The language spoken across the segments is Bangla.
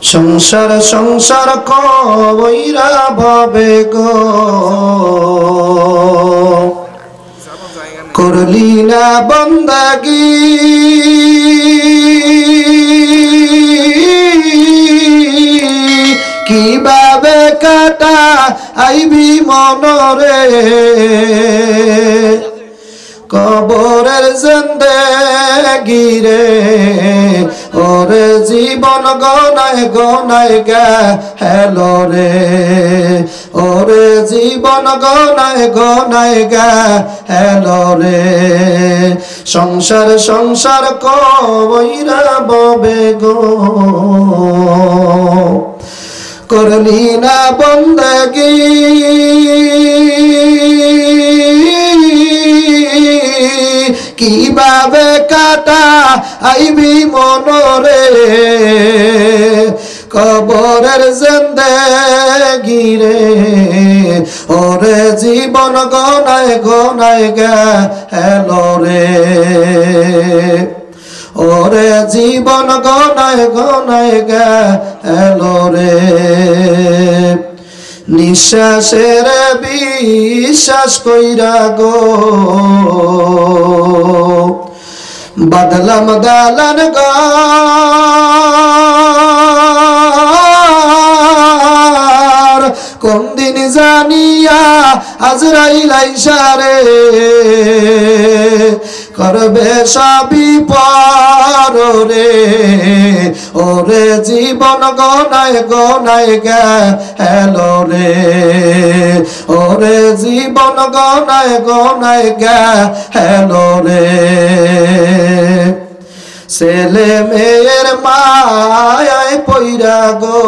সংসার সংসার কইরা ভাবে গো করলি না বন্দাগি কিভাবে কাটা আইবি মনরে কবরের জিন্দেগি রে ওরে জীবন গনায় গনায় গে হেলো রে ওরে জীবন গনায় গনায় গে হেলো রে সংসার সংসার কইরা ববে গো করলি না বন্দেগি কিভাবে কাটা আইবি মনরে কবরের জিন্দেগি রে ওরে জীবন গনায় গনায় গে হেলো রে ওরে জীবন গনায় গনায় গে হেলো রে নিঃশ্বাসের বিশ্বাস কইরা গো বাদলাম দালান গার কোন দিন জানিয়া আজরাইল আইসা রে করবে সবই পার রে ওরে জীবন গনায় গনায় গে হেলো রে ওরে জীবন গনায় গনায় গে হেলো রে ছেলে মেয়ের মায়ায় পইরা গো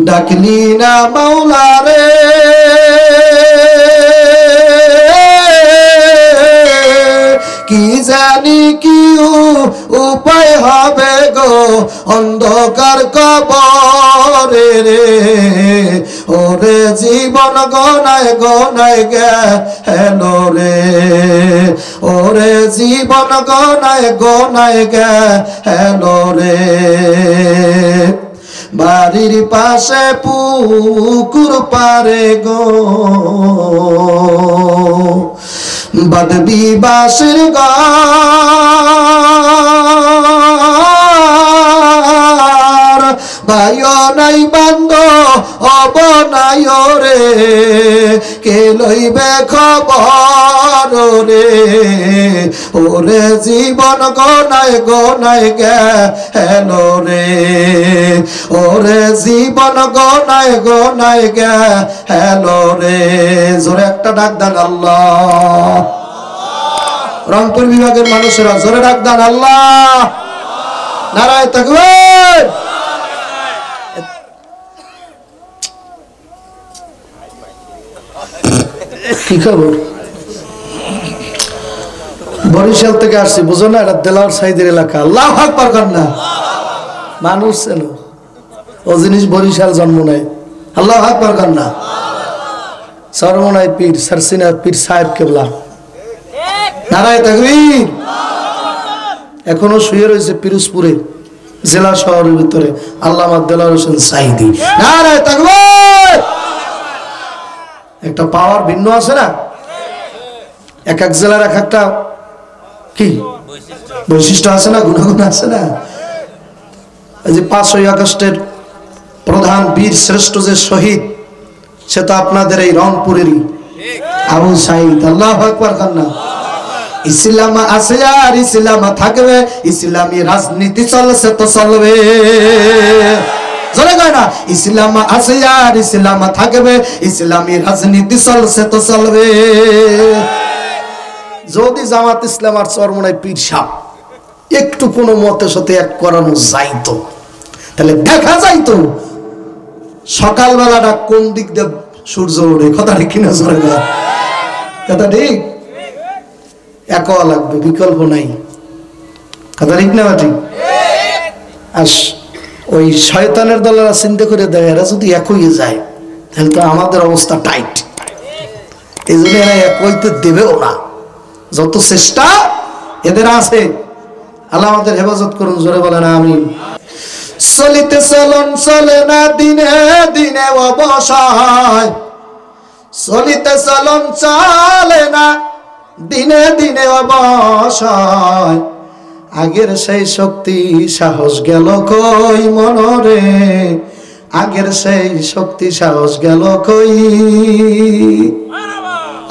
ডাকলি না মাওলা রে কি জানি কি উপায় হবে গো অন্ধকার কবরে রে ওরে জীবন গনায় গনায় গে হেলো রে ওরে জীবন গনায় গনায় গে হেলো রে বাড়ির পাশে পুকুর পারে গো বাদবি বাসের গার ভাইও নাই বান্দ অবনায় রে কে লইবে খবর রে ওরে জীবন গনায় গনায় গে হেলো রে ওরে জীবন গনায় গনায় গে হেলো রে জোরে একটা ডাক দেন আল্লাহ রংপুর বিভাগের মানুষেরা জোরে ডাক দেন আল্লাহ নারায়ে তাকবীর কি খবর বরিশাল থেকে আসছি বুঝো না এটা দেলাওয়ার সাইদের এলাকা আল্লাহু আকবার কর না মানুষ চেন ও জিনিস বরিশাল জন্ম নেয় আল্লাহু আকবার কর না সরমনাই পীর সরসিনা পীর সাহেব কেবলা নারায়ে তাকবীর এখনো শুয়ে রয়েছে পিরোজপুরে জেলা শহরের ভিতরে আল্লামা দেলাওয়ার হোসেন সাইদি নারায়ে তাকবীর একটা পাওয়ার ভিন্ন আছে না এক এক জেলার এক একটা কি বৈশিষ্ট্য আছে না গুণাগুণ আছে না এই যে 5ই আগস্টের প্রধান বীর শ্রেষ্ঠ যে শহীদ সে তো আপনাদের এই রংপুরেরই আবু সাইদ আল্লাহু আকবার কান্না ইসলাম আছে আর ইসলাম থাকবে ইসলামী রাজনীতি চলছে তো চলবে জোরে কয় না ইসলাম আছে আর ইসলাম থাকবে ইসলামী রাজনীতি চলছে তো চলবে যদি জামাত ইসলাম আর চরমনাই পীর সাহেব একটু কোনো মতের সাথে এক করানো যাইতো তাহলে দেখা যাইতো সকালবেলাটা কোন দিক দিয়ে সূর্য ওঠে কথা ঠিক কিনা জোরে কয় কথা ঠিক একও লাগবে বিকল্প নাই কথা ঠিক না ঠিক আর ওই শয়তানের দলেরা চিন্তা করে দেয় এরা যদি এক হয়ে যায় তাহলে তো আমাদের অবস্থা টাইট এই জন্য এরা এক হইতে দেবেও না যত চেষ্টা এদের আছে আল্লাহ আমাদের হেফাজত করুন, জোরে বলেন আমিন। চলিতে চলন চলে না দিনে দিনে অবসায়, চলিতে চলন চলে না দিনে দিনে অবসায়, আগের সেই শক্তি সাহস গেল কই মনরে, আগের সেই শক্তি সাহস গেল কই।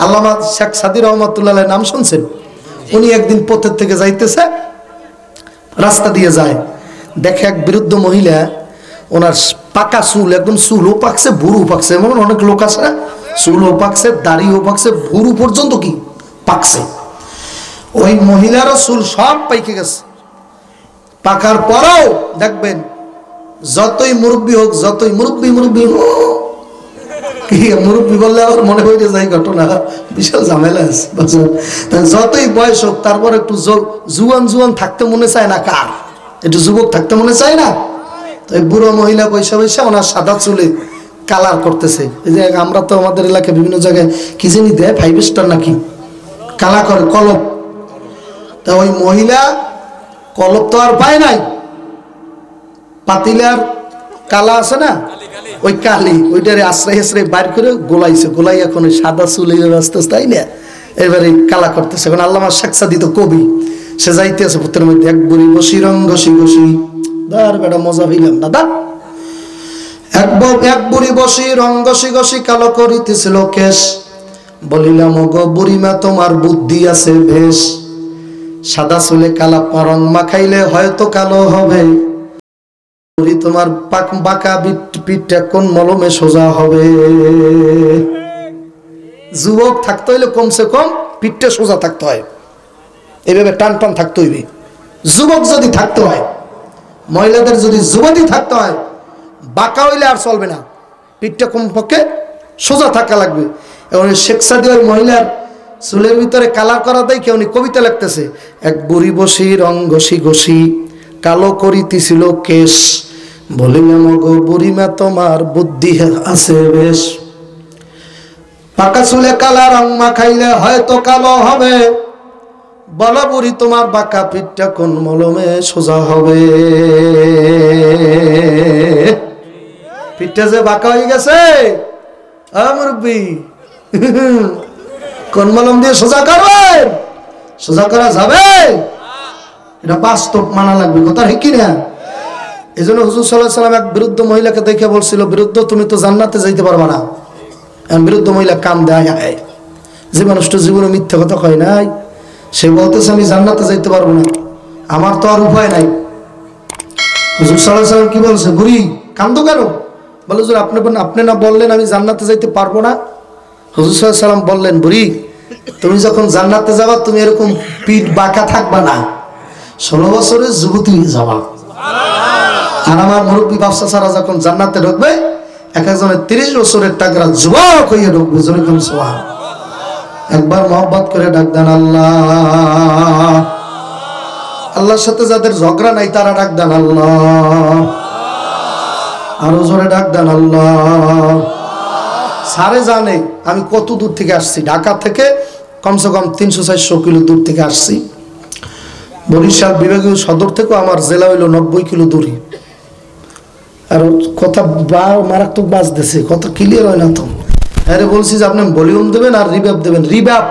আল্লামা শেখ সাদী রহমাতুল্লাহ নাম শুনছেন? উনি একদিন পথের থেকে যাইতেছে, রাস্তা দিয়ে যায়, দেখে এক বৃদ্ধ মহিলা, ওনার পাকা চুল, একদম চুলও পাকছে ভুরু পাকছে, এমন অনেক লোক আছে না, চুলও পাকছে দাড়িও পাকছে ভুরু পর্যন্ত কি পাকছে। ওই মহিলারও চুল সব পাইকে গেছে। পাকার পরেও দেখবেন যতই মুরব্বী হোক, যতই মুরব্বী মুরব্বী বললে আবার মনে হয়ে যায় ঘটনা, বিশাল ঝামেলা আছে। যতই বয়স হোক তারপর একটু জুয়ান জুয়ান থাকতে মনে চায় না, কার একটু যুবক থাকতে মনে চায় না? তো এই বুড়ো মহিলা বৈশা বৈশা ওনার সাদা চুলে কালার করতেছে। এই যে আমরা তো আমাদের এলাকায় বিভিন্ন জায়গায় কি জানি দেয়, 5 স্টার নাকি কালা করে, কলপ। তা ওই মহিলা কলপ তো আর পায় নাই, পাতিলার কালা আছে না, ওই কালি, ওইটারে আশ্রয় আশ্রয় বাইর করে গোলাইছে, গোলাই এখন ওই সাদা চুলে আস্তে আস্তে তাই না এবারে কালা করতেছে। এখন আল্লামা শেখ সাদী তো কবি, সে যাইতে আছে পুত্রের মধ্যে, এক বুড়ি বসি রং ঘষি ঘষি, দার বেটা মজা হইলাম না দা, এক বুড়ি বসি রং ঘষি ঘষি কালো করিতেছিল কেশ, বলিলাম গো বুড়িমা তোমার বুদ্ধি আছে বেশ, সাদা চুলে কালা রং মাখাইলে হয়তো কালো হবে, তোমার বাঁকা পিঠটা কোন মলমে সোজা হবে। যুবক থাকতে হইলে কমসে কম পিঠটা সোজা থাকতে হয়, এইভাবে টান টান থাকতে হইবে। যুবক যদি থাকতে হয়, মহিলাদের যদি যুবতী থাকতে হয়, বাঁকা হইলে আর চলবে না, পিঠটা কমপক্ষে সোজা থাকা লাগবে। এবং শেখ সাদী ওই মহিলার চুলের ভিতরে কালার করা দেয়, কেউ কবিতা লিখতেছে, এক বুড়ি বসি রং ঘষি ঘষি কালো করিতেছিল কেশ, বলিলাম গো বুড়িমা তোমার বুদ্ধি আছে বেশ, পাকা চুলে কালা রং মাখাইলে হয়তো কালো হবে, বলো বুড়ি তোমার বাঁকা পিঠটা কোন মলমে সোজা হবে। পিঠটা যে বাঁকা হয়ে গেছে, মুরব্বী কোন মলম দিয়ে সোজা করবেন? সোজা করা যাবে? এটা বাস্তব মানা লাগবে, কথা ঠিক কিনা? এই জন্য হুজুর সাল্লাল্লাহু আলাইহি ওয়াসাল্লাম এক বৃদ্ধ মহিলাকে দেখে বলছিল, বৃদ্ধ তুমি তো জান্নাতে যাইতে পারবা না। বৃদ্ধ মহিলা কান দেয়, যে মানুষটা জীবনে মিথ্যা কথা কয় নাই, সে বলতেছে আমি জান্নাতে যাইতে পারবো না, আমার তো আর উপায় নাই। হুজুর সাল্লাল্লাহু আলাইহি ওয়াসাল্লাম কি বলছে, বুড়ি কান্দো কেন? বলে হুজুর আপনি না বললেন আমি জান্নাতে যাইতে পারবো না? হুজুর সাল্লাল্লাহু আলাইহি ওয়াসাল্লাম বললেন, বুড়ি তুমি যখন জান্নাতে যাবা তুমি এরকম পিঠ বাঁকা থাকবা না, 16 বছরের যুবতী হয়ে যাবা। আর আমার মুরব্বী বাদশা ছাড়া যখন জান্নাতে ঢুকবে, এক একজনের 30 বছরের টাকরা যুবক হয়ে ঢুকবে। যেরকম সুবহান, একবার মহব্বত করে ডাক দেন আল্লাহ। আল্লাহর সাথে যাদের ঝগড়া নাই তারা ডাক দেন আল্লাহ। আরো জোরে ডাক দেন আল্লাহ। সারে জানে আমি কত দূর থেকে আসছি, ঢাকা থেকে কমসে কম 300-400 কিলো দূর থেকে আসছি। বরিশাল বিভাগীয় সদর থেকেও আমার জেলা হইল 90 কিলো দূরে। আর কথা মারাত্মক বাজতেছে, কথা ক্লিয়ার হয় না তো। আরে বলছি যে আপনি ভলিউম দেবেন আর রিভাব দেবেন, রিভাব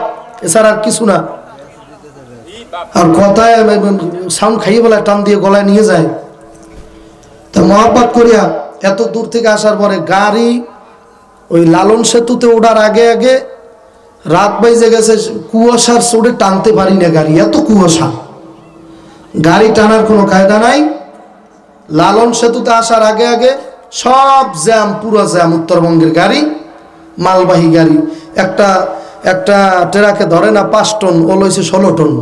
এছাড়া আর কিছু না। আর কথায় সাউন্ড খাইয়ে বলে টান দিয়ে গলায় নিয়ে যায়। তা মহব্বত করিয়া এত দূর থেকে আসার পরে গাড়ি ওই লালন সেতুতে ওঠার আগে আগে রাত বাইজে গেছে, কুয়াশার চোটে টানতে পারি না গাড়ি, এত কুয়াশা, গাড়ি টানার কোনো কায়দা নাই। লালন সেতুতে আসার আগে আগে সব জ্যাম, পুরো জ্যাম। উত্তরবঙ্গের গাড়ি, মালবাহী গাড়ি, একটা ট্রাকে ধরে না 5 টন, ও লইছে 16 টন,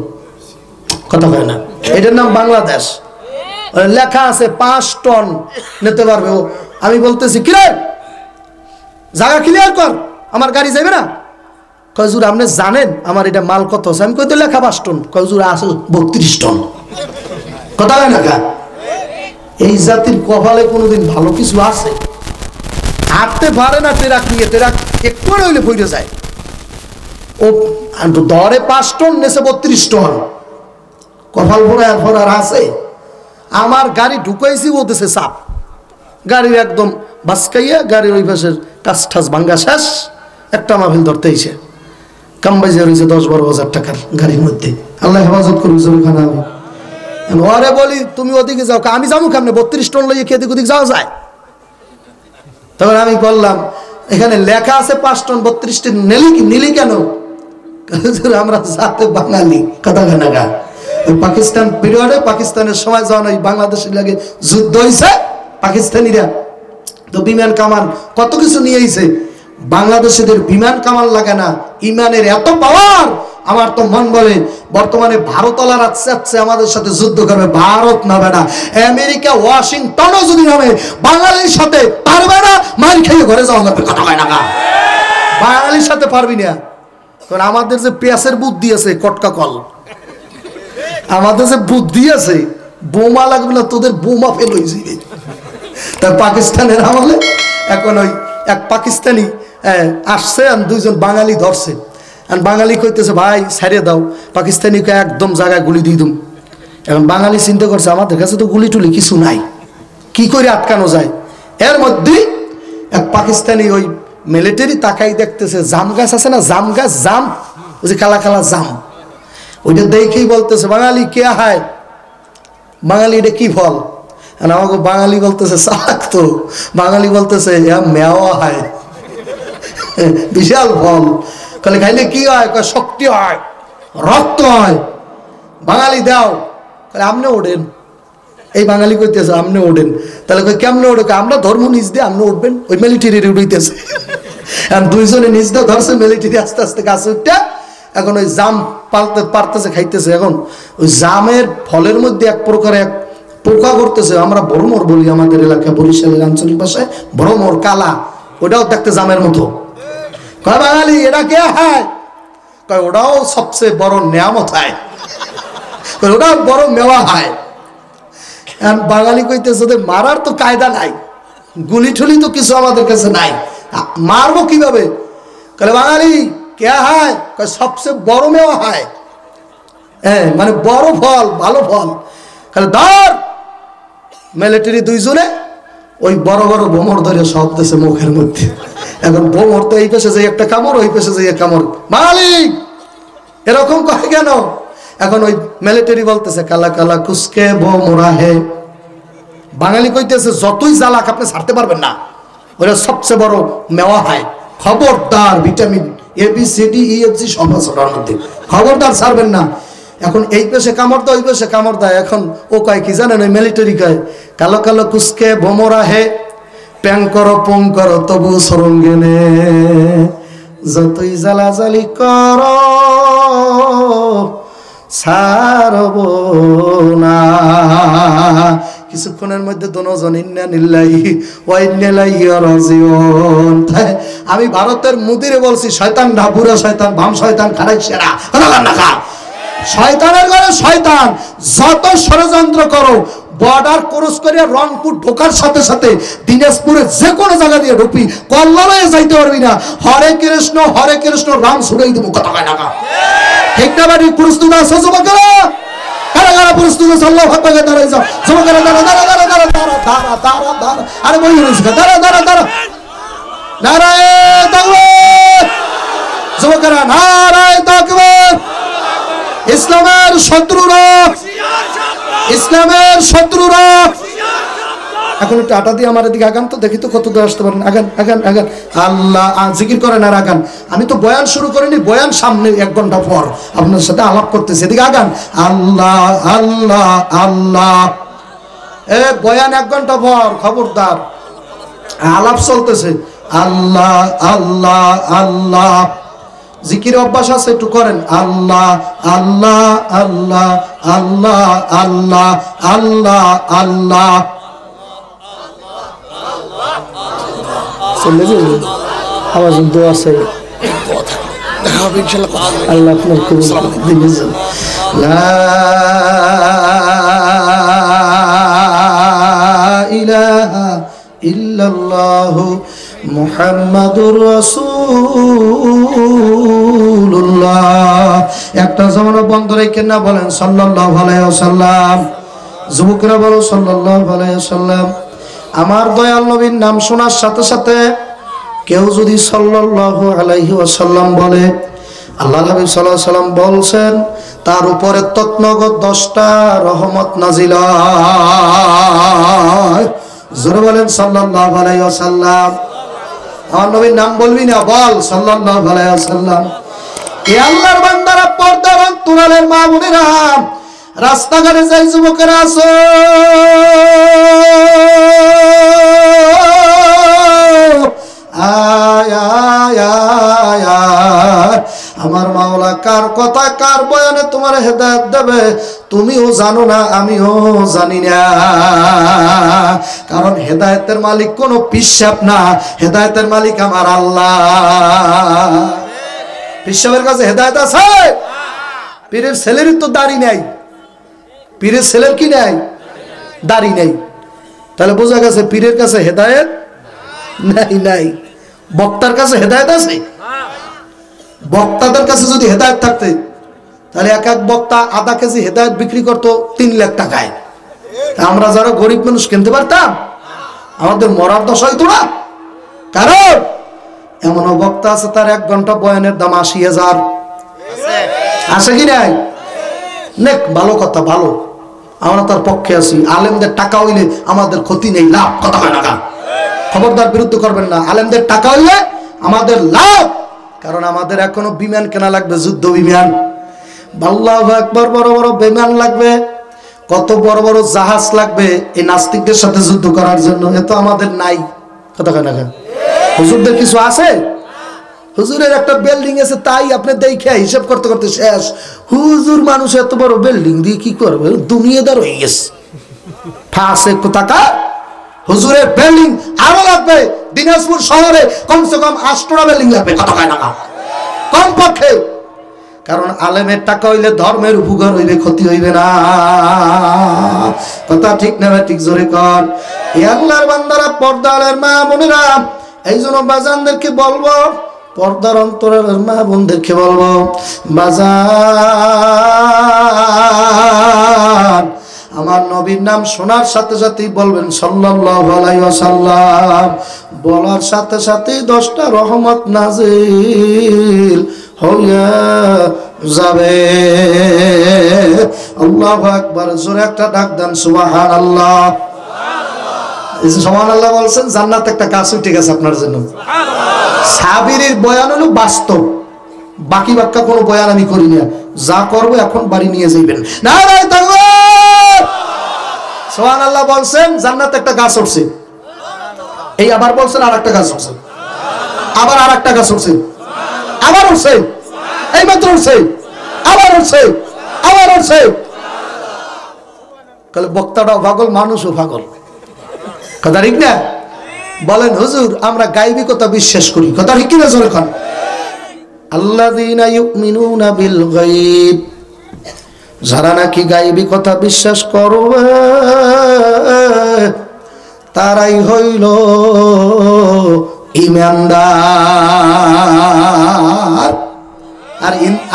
কথা হয় না। এটার নাম বাংলাদেশ, লেখা আছে 5 টন নিতে পারবে ও। আমি বলতেছি কিরে জায়গা ক্লিয়ার কর, আমার গাড়ি যাবে না। কয়জুর আপনি জানেন আমার এটা মাল কত আছে? আমি কইতে লেখা 5 টন, কয়জুর আছে 32 টন, কথা হয় না। এই জাতির কপালে কোনোদিন ভালো কিছু আছে? হাঁটতে পারে না ট্রাক নিয়ে, ট্রাক একটু হইলে পড়ে যায়। ও ধরে 5 টন, নেছে 32 টন, কপাল পরে আর পর আর আছে। আমার গাড়ি ঢুকাইছি বলতেছে চাপ, গাড়ির একদম বাসকাইয়া গাড়ির ওই পাশের টাচ ঠাস ভাঙ্গা শেষ, একটা মাহফিল ধরতে এসে কামবাইজা রয়েছে 10-12 হাজার টাকার গাড়ির মধ্যে। আল্লাহ হেফাজত করুন জরুখানা। আমি ওরে বলি তুমি ওদিকে যাও, আমি যাবো কেমনে, 32 টন লইয়ে কি এদিক ওদিক যাওয়া যায়? তখন আমি বললাম এখানে লেখা আছে 5 টন, 32 টন নিলি কেন? আমরা জাতে বাঙালি, কথা কানাগা। পাকিস্তান পিরিয়ডে, পাকিস্তানের সময় যখন ওই বাংলাদেশের লাগে যুদ্ধ হয়েছে, পাকিস্তানিরা তো বিমান কামান কত কিছু নিয়ে আইছে, বাংলাদেশিদের বিমান কামান লাগে না, ইমানের এত পাওয়ার। আমার তো মন বলে বর্তমানে ভারতলারা চাচ্ছে আমাদের সাথে যুদ্ধ করবে, ভারত নামে না, আমেরিকা ওয়াশিংটনও যদি নামে বাঙালির সাথে পারবে না, মার খেয়ে ঘরে যাওয়া লাগবে, কথা হয় না, বাঙালির সাথে পারবি না। কারণ আমাদের যে পেঁয়াজের বুদ্ধি আছে কটকা কল, আমাদের যে বুদ্ধি আছে, বোমা লাগবে না, তোদের বোমা ফেল হয়ে যাবে। তা পাকিস্তানের আমলে এখন ওই এক পাকিস্তানি আসছে আর 2 জন বাঙালি ধরছে, আর বাঙালি কইতেছে ভাই ছাড়িয়ে দাও, পাকিস্তানিকে একদম জায়গায় গুলি দিয়ে দুম। এখন বাঙালি চিন্তা করছে আমাদের কাছে তো গুলি টুলি কিছু নাই, কি করে আটকানো যায়। এর মধ্যে এক পাকিস্তানি ওই মিলিটারি তাকাই দেখতেছে জাম গাছ আছে না, জাম গাছ, জাম, ওই যে কালা কালা জাম, ওইটা দেখেই বলতেছে বাঙালি কে হায়, বাঙালি এটা কি ফল? আর আমাকে বাঙালি বলতেছে চালাক তো, বাঙালি বলতেছে মেওয়া হয়, বিশাল ফল। তাহলে খাইলে কি হয়? শক্তি হয়, রক্ত হয়। বাঙালি দাও, তাহলে আপনি ওঠেন। এই বাঙালি কইতেছে আপনি ওঠেন। তাহলে কেমনে ওঠে? আমরা ধর্ম নিজ দিয়ে আপনি উঠবেন। ওই মিলিটারি উঠেছে, 2 জনে নিজ দিয়ে ধরছে, মিলিটারি আস্তে আস্তে গাছে উঠতে এখন ওই জাম পালতে পারতেছে, খাইতেছে। এখন ওই জামের ফলের মধ্যে এক প্রকার এক পোকা করতেছে, আমরা বড়মর বলি আমাদের এলাকায়, বরিশালের আঞ্চলিক ভাষায় বড়মর, কালা, ওটাও দেখতে জামের মতো। কয় বাঙালি এটা কে হয়? কয় ওটাও সবচেয়ে বড় নিয়ামত হয়, ওটাও বড় মেওয়া হয়। বাঙালি কইতেছে মারার তো কায়দা নাই, গুলি ঠুলি তো কিছু আমাদের কাছে নাই, মারবো কিভাবে? কয় বাঙালি কে হয়? কয় সবচেয়ে বড় মেওয়া হয়, হ্যাঁ মানে বড় ফল, ভালো ফল। ধর, মিলিটারি 2 জনে ওই বড় বড় বোমর ধরে সব দেশে মুখের মধ্যে। এখন বোমর তো এই পেশে যাই একটা কামড়, ওই পেশে যাই কামড়। মালিক এরকম কয় কেন? এখন ওই মিলিটারি বলতেছে কালা কালা কুসকে বোমরা হে। বাঙালি কইতেছে যতই জ্বালাক আপনি ছাড়তে পারবেন না, ওটা সবচেয়ে বড় মেওয়া হয়, খবরদার। ভিটামিন ABCDEFG সব আছে ওটার মধ্যে, খবরদার ছাড়বেন না। এখন এই পেশে কামড় দেয়, ওই পেশে কামড় দেয়। এখন ও কয় কি জানেন? ওই মিলিটারি কয় কালো কালো কুসকে বোমরা হে, প্যাং করো পং করো তবু সরঙ্গেনে, যতই জ্বালাজালি কর ছাড়ব না। কিছুক্ষণের মধ্যে দুজন ইন্না নিল্লাহি ওয়া ইন্না ইলাইহি রাজিউন। আমি ভারতের মুদিরে বলছি শয়তান ঢাবুরা শয়তান, বাম শয়তান, খারাই সেরা, শয়তানের ঘরে শয়তান। যত ষড়যন্ত্র করো, বর্ডার ক্রস করে রংপুর ঢোকার সাথে সাথে দিনাজপুরের যে কোনো জায়গা দিয়ে ঢুকবি, কল্যাণে যাইতে পারবি না। হরে কৃষ্ণ রাম ছুড়াই দেবো, কথা কয় টাকা ঠিক না? বাড়ি প্রস্তুত আছে যুবকেরা? কারা কারা প্রস্তুত আছে? আল্লাহু আকবার, দাঁড়াই যাও যুবকেরা, দাঁড়া দাঁড়া দাঁড়া দাঁড়া দাঁড়া দাঁড়া দাঁড়া দাঁড়া, আরে বই রয়েছে, দাঁড়া দাঁড়া দাঁড়া, নারায়ে তাকবীর যুবকেরা, নারায়ে তাকবীর। ইসলামের শত্রুরা, ইসলামের শত্রুরা। এখন একটু আটা দিয়ে আমার এদিকে আগান তো, দেখি তো কত দূর আসতে পারেন। আগান আগান আগান, আল্লাহ জিকির করেন আর আগান। আমি তো বয়ান শুরু করিনি, বয়ান সামনে 1 ঘন্টা পর আপনার সাথে আলাপ করতেছি, এদিকে আগান। আল্লাহ আল্লাহ আল্লাহ, এ বয়ান 1 ঘন্টা পর, খবরদার আলাপ চলতেছে। আল্লাহ আল্লাহ আল্লাহ, জিকির অভ্যাস আছে একটু করেন। আল্লাহ আল্লাহ আল্লাহ আল্লাহ আল্লাহ আল্লাহ আল্লাহ। আওয়াজ দোয়া আছে, আল্লাহ আপনার কবুল দিবেন। লা ইলাহা ইল্লাল্লাহু মুহাম্মাদুর রাসূলুল্লাহ। একটা জমানো বন্ধ রেখে না বলেন সাল্লাল্লাহু আলাইহি ওয়াসাল্লাম। যুবকরা বলো সাল্লাল্লাহু আলাইহি ওয়াসাল্লাম। আমার দয়াল নবীর নাম শোনার সাথে সাথে কেউ যদি সাল্লাল্লাহু আলাইহি ওয়াসাল্লাম বলে, আল্লাহ নবী সাল্লাল্লাহু আলাইহি ওয়াসাল্লাম বলছেন তার উপরে তৎনগত 10টা রহমত নাজিল হয়। জোরে বলেন সাল্লাল্লাহু আলাইহি ওয়াসাল্লাম। আমার নবীর নাম বলবি না, বল সাল্লাল্লাহু আলাইহি ওয়াসাল্লাম। এ আল্লাহর বান্দারা, পর্দার অন্তরালের মা বোনেরা, রাস্তাঘাটে যাই যুবকেরা আছো, আয় আয় আয় আয়। আমার মাওলা কার কথা কার বয়ানে তোমার হেদায়েত দেবে তুমিও জানো না, আমিও জানি না। কারণ হেদায়েতের মালিক কোনো পিশাব না, হেদায়েতের মালিক আমার আল্লাহ। পিশাবের কাছে হেদায়েত আছে? পীরের ছেলের তো দাড়ি নাই, পীরের ছেলের কি নাই? দাড়ি নাই। তাহলে বোঝা গেছে পীরের কাছে হেদায়েত নাই। নাই বক্তার কাছে হেদায়েত আছে? বক্তাদের কাছে যদি হেদায়েত থাকতে তাহলে এক এক বক্তা আধা কেজি হেদায়েত বিক্রি করতো 3 লাখ টাকায়। আমরা যারা গরিব মানুষ কিনতে পারতাম? আমাদের মরার দশা হইতো না। কারণ এমনও বক্তা আছে তার 1 ঘন্টা বয়ানের দাম 80,000। আছে কি নাই? নেক ভালো কথা, ভালো, আমরা তার পক্ষে আছি। আলেমদের টাকা হইলে আমাদের ক্ষতি নেই, লাভ। কথা হয় না? খবরদার বিরুদ্ধ করবেন না। আলেমদের টাকা হইলে আমাদের লাভ, কারণ আমাদের এখনো বিমান কেনা লাগবে, যুদ্ধ বিমান। আল্লাহু আকবার, বড় বড় বিমান লাগবে, কত বড় বড় জাহাজ লাগবে এই নাস্তিকদের সাথে যুদ্ধ করার জন্য। এ তো আমাদের নাই। কথা হয় না? হুজুরদের কিছু আছে? হুজুরের একটা বিল্ডিং আছে, তাই আপনি দেখে হিসাব করতে করতে শেষ। হুজুর মানুষ এত বড় বিল্ডিং দিয়ে কি করবে? দুনিয়াদার হয়ে গেছে। ফাঁসে টাকা হুজুরের বিল্ডিং আরো লাগবে। দিনাজপুর শহরে কমসে কম 8টা বিল্ডিং লাগবে। কত হয় না? কম পক্ষে। কারণ আলেমের টাকা হইলে ধর্মের উপকার হইবে, ক্ষতি হইবে না। কথা ঠিক না? ঠিক জোরে কর। এই আল্লাহর বান্দারা, পর্দার মা বোনেরা, এই জন্য বাজানদেরকে বলবো, পর্দার অন্তরের মা বোনদেরকে বলবো, বাজান আমার নবীর নাম শোনার সাথে সাথেই বলবেন সাল্লাল্লাহু আলাইহি ওয়াসাল্লাম। বলার সাথে সাথেই 10টা রহমত নাজিল হইয়া যাবে। আল্লাহু আকবার। জোরে একটা ডাক দেন সুবহানাল্লাহ। সুবহানাল্লাহ বলছেন, জান্নাত একটা গাছ উঠে গেছে আপনার জন্য। সাবিরের বয়ান হলো বাস্তব, বাকি বাক্কা কোনো বয়ান আমি করি না। যা করবো এখন বাড়ি নিয়ে যাইবেন। নারায়ে তাকবীর। সুবহানাল্লাহ বলছেন, জান্নাত একটা গাছ উঠছে। এই আবার বলছেন আর একটা গাছ উঠছে, আবার আর একটা গাছ উঠছে, আবার উঠছে, এই মাত্র উঠছে, আবার উঠছে, আবার উঠছে। তাহলে বক্তাটাও পাগল, মানুষও পাগল। কথা ঠিক না? বলেন হুজুর আমরা গায়বী কথা বিশ্বাস করি। কথা ঠিক কিনা? জোরে কোন। আল্লাযীনা ইউমিনুনা বিল গায়ব, যারা নাকি গায়বী কথা বিশ্বাস করবে তারাই হইল ঈমানদার।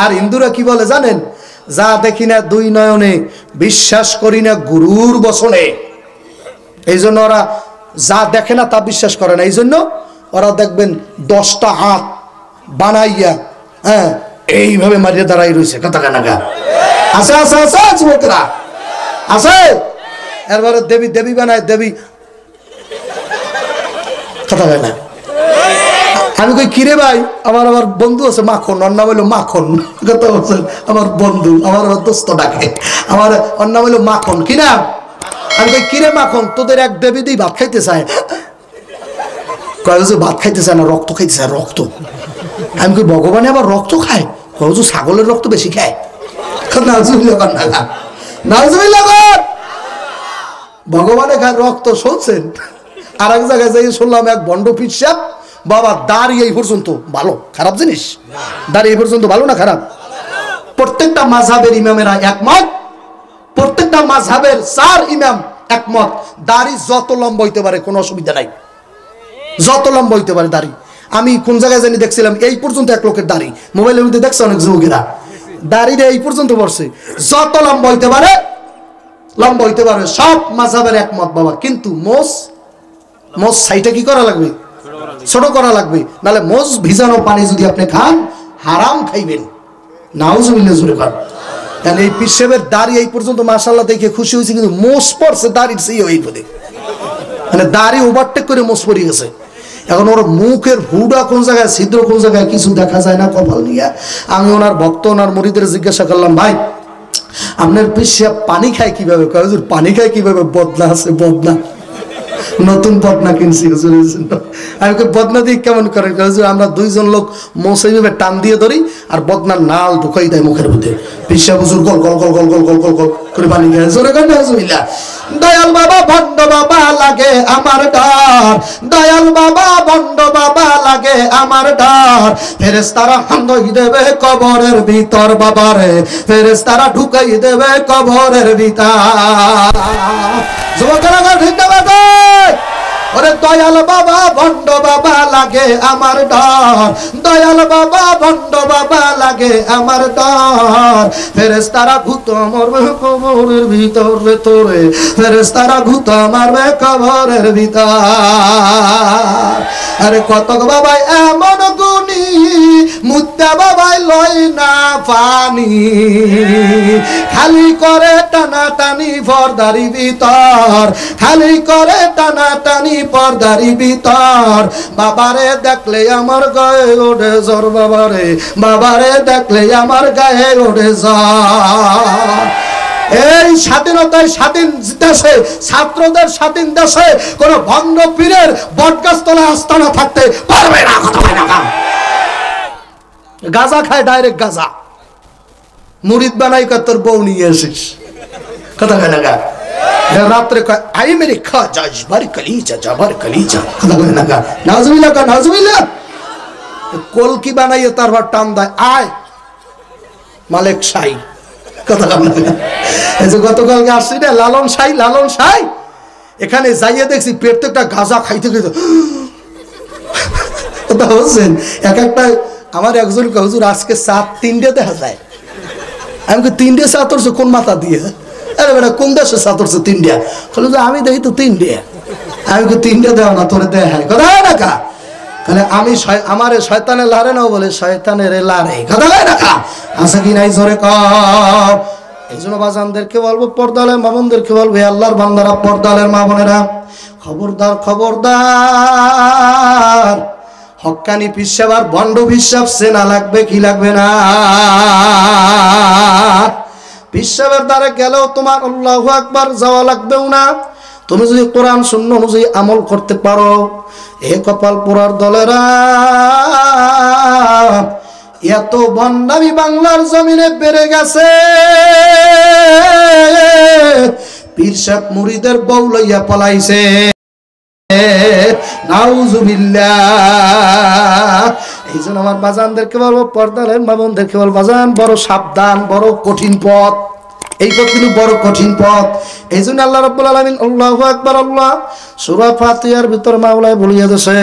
আর হিন্দুরা কি বলে জানেন? যা দেখি না 2 নয়নে, বিশ্বাস করি না গুরুর বচনে। এই জন্য ওরা যা দেখে না তা বিশ্বাস করে না। এই জন্য ওরা দেখবেন 10টা হাত বানাইয়া এইভাবে মারিয়ে দাঁড়াই রয়েছে। কথা কেনা? আছে আছে আছে যুবকরা আছে। এরপরে দেবী দেবী বানায়, দেবী। কথা হয় না? আমি কই কিরে ভাই, আমার বন্ধু আছে মাখন, ওর নাম হইলো মাখন। কথা বলছেন? আমার বন্ধু, আমার দোস্ত ডাকে, আমার ওর নাম হইলো মাখন। কি নাম? আমি কই কিরে মাখন, তোদের এক দেবী দিয়ে ভাত খাইতে চায়। কয় হুজুর ভাত খাইতে চায় না, রক্ত খাইতে চায়, রক্ত। আমি কই ভগবানে আবার রক্ত খায়? কয় হুজুর ছাগলের রক্ত বেশি খায়। ভগবানে খায় রক্ত। শুনছেন? আর এক জায়গায় যাই শুনলাম এক বন্ড পিসাব, বাবা দাড়ি এই পর্যন্ত ভালো, খারাপ জিনিস? দাড়ি এই পর্যন্ত ভালো না খারাপ? প্রত্যেকটা মাযহাবের ইমামেরা একমত, প্রত্যেকটা মাযহাবের 4 ইমাম একমত, দাড়ি যত লম্বা হইতে পারে কোনো অসুবিধা নাই, যত লম্বা হইতে পারে দাড়ি। আমি কোন জায়গায় জানি দেখছিলাম এই পর্যন্ত এক লোকের দাড়ি, মোবাইলের মধ্যে দেখছে অনেক যুবকেরা, দাড়িটা এই পর্যন্ত পড়ছে, যত লম্বা হইতে পারে লম্বা হইতে পারে, সব মাযহাবের একমত বাবা। কিন্তু মোজ সাইটা কি করা লাগবে? ছোট করা লাগবে, নাহলে মোজ ভিজানো পানি যদি আপনি খান হারাম খাইবেন। নাউজুবিল্লাহ জোরে খান। কারণ এই পীর সাহেবের দাড়ি এই পর্যন্ত মাশাআল্লাহ দেখে খুশি হয়েছে, কিন্তু মোজ পড়ছে দাড়ির সেই ওই পদে, মানে দাড়ি ওভারটেক করে মোজ পড়ে গেছে। এখন ওর মুখের হুডা কোন জায়গায়, ছিদ্র কোন জায়গায় কিছু দেখা যায় না কপাল নিয়ে। আমি ওনার ভক্ত, ওনার মুরিদের জিজ্ঞাসা করলাম, ভাই আপনার পীর সাহেব পানি খায় কিভাবে? হুজুর পানি খায় কিভাবে? বদনা আছে, বদনা, নতুন বদনা কিনছি হুজুর। আমি বদনা দিয়ে কেমন করেন? হুজুর আমরা দুইজন লোক মোছে এইভাবে টান দিয়ে ধরি আর বদনার নাল ঢুকাই দেয় মুখের মধ্যে। পীর সাহেব হুজুর গল গল গল গল গল গল গল গল করে পানি খায়। জোরে কর নাউজুবিল্লাহ। দয়াল বাবা ভণ্ড বাবা লাগে আমার ডার, দয়াল বাবা ভণ্ড বাবা লাগে আমার ডার। ফেরেশতারা হান্দই দেবে কবরের ভিতর বাবারে, ফেরেশতারা ঢুকাই দেবে কবরের ভিতর। যুবকেরা ঠিক না বাবা? ওরে দয়াল বাবা ভণ্ড বাবা লাগে আমার ডার, দয়াল বাবা ভণ্ড বাবা লাগে আমার ডার। ফেরেশতারা ভূত মারবে কবরের ভিতরে তোরে, ফেরেশতারা ভূত মারবে কবরের ভিতর। আরে কত বাবা এমন গুণী, মুদ্দা বাবাই লয় না পানি, খালি করে টানা টানি পর্দারি ভিতর, খালি করে টানা টানি পর্দারি ভিতর। বাবারে দেখলে আমার গায়ে ওঠে জ্বর, বাবারে, বাবারে দেখলে আমার গায়ে ওঠে জ্বর। এই স্বাধীনতায় স্বাধীন দেশে, ছাত্রদের স্বাধীন দেশে কোন ভণ্ড পীরের বটগাছ তলায় আস্তানা থাকতে পারবে না। কথা হয় না? গাঁজা খায়, ডাইরেক্ট গাঁজা মুরিদ বানাই তোর বউ নিয়ে এসিস। কথা হয় না? রাত্রে কয় আই মেরে খা যাস বারি কলিজা, যাবার কলিজা। কথা হয় না? নাউজুবিল্লাহ, নাউজুবিল্লাহ। কলকি বানাইয়ে তারপর টান দেয়, আয় মালিক শাই। কথা হয় না? এই যে গতকালকে আসছি না লালন শাই, লালন শাই, এখানে যাইয়ে দেখছি প্রত্যেকটা গাঁজা খাইতে খাইতে কথা বলছেন। এক একটা আমার একজন হুজুর আজকে চা 3টে দেখা যায়। আমি 3টে চা তোরছে কোন মাথা দিয়ে? আরে বেটা কোন দেশে চা তোরছে 3টে? বলে যে আমি দেখি তো 3টে। আমি 3টে দেওয়া না তোরে দেখায়। কথা হয় না? তাহলে আমি আমারে শয়তানের লারে নাও বলে শয়তানের লারে। কথা হয় না? আছে কি নাই জোরে কর। এই জন্য বাজানদেরকে বলবো, পর্দালের মা বোনদেরকে বলবো, আল্লাহর বান্দারা, পর্দালের মা বোনেরা, খবরদার খবরদার, হক্কানি পীর সাহেব আর ভণ্ড পীর সাহেব চেনা লাগবে কি লাগবে না? পীর সাহেবের দ্বারে গেলেও তোমার আল্লাহু আকবার যাওয়া লাগবেও না। তুমি যদি কোরআন শূন্য অনুযায়ী আমল করতে পারো, এ কপাল পোড়ার দলেরা, এত বন্ডামি বাংলার জমিনে বেড়ে গেছে। পীর সাহেব মুরিদের বউ লইয়া পলাইছে। নাউজুবিল্লাহ। এই জন্য আমার বাজানদেরকে বলবো, পর্দালের মা বোনদেরকে বলবো, বাজান বড় সাবধান, বড় কঠিন পথ এই পথ, কিন্তু বড় কঠিন পথ। এই জন্য আল্লাহ রাব্বুল আলামিন আল্লাহু আকবার আল্লাহ সূরা ফাতিহার ভিতর মাওলায় বলিয়া দিয়েছে,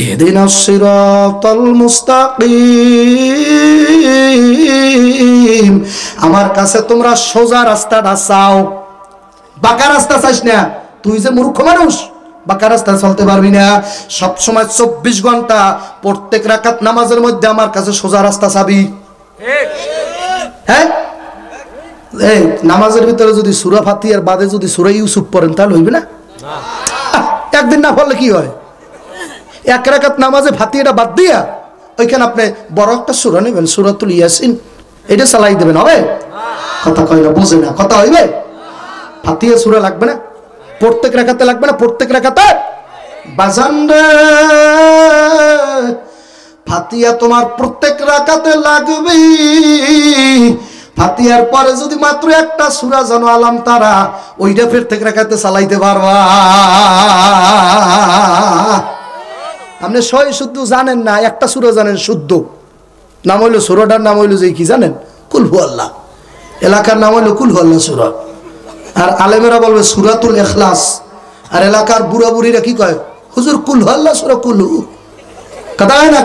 ইহদিনাস সিরাতাল মুস্তাকিম। আমার কাছে তোমরা সোজা রাস্তাটা চাও, বাঁকা রাস্তা চাইস না। তুই যে মূর্খ মানুষ, বাঁকা রাস্তা চলতে পারবি না। সবসময় 24 ঘন্টা প্রত্যেক রাকাত নামাজের মধ্যে আমার কাছে সোজা রাস্তা চাবি। হ্যাঁ, এই নামাজের ভিতরে যদি সূরা ফাতিহার বাদে যদি সূরা ইউসুফ পড়েন তাহলে হইবে না? একদিন না পড়লে কি হয়? এক রাকাত নামাজে ফাতিহাটা বাদ দিয়া ওইখানে আপনি বড় একটা সূরা নেবেন, সূরাতুল ইয়াসিন, এটা চালাই দেবেন, হবে? কথা কয় না, বোঝে না। কথা হইবে? ফাতিহা সূরা লাগবে না? প্রত্যেক রাকাতে লাগবে না? প্রত্যেক রাকাতে বাজান রে, ফাতিহা তোমার প্রত্যেক রাকাতে লাগবে। ফাতিহার পরে যদি মাত্র একটা সূরা জানো আলাম তারা, ওইটা প্রত্যেক রাকাতে চালাইতে পারবা। আপনি সই শুদ্ধ জানেন না, একটা সূরা জানেন শুদ্ধ, নাম হইল সূরাটার নাম হইল যে কি জানেন? কুল হু আল্লাহ। এলাকার নাম হইল কুল হু আল্লাহ সূরা। আর আলেমেরা বলবে সূরাতুল ইখলাস। আর এলাকার বুড়া বুড়িরা কি কয়? হুজুর কুল হু আল্লাহ সূরা কুল হু। কথা হয় না?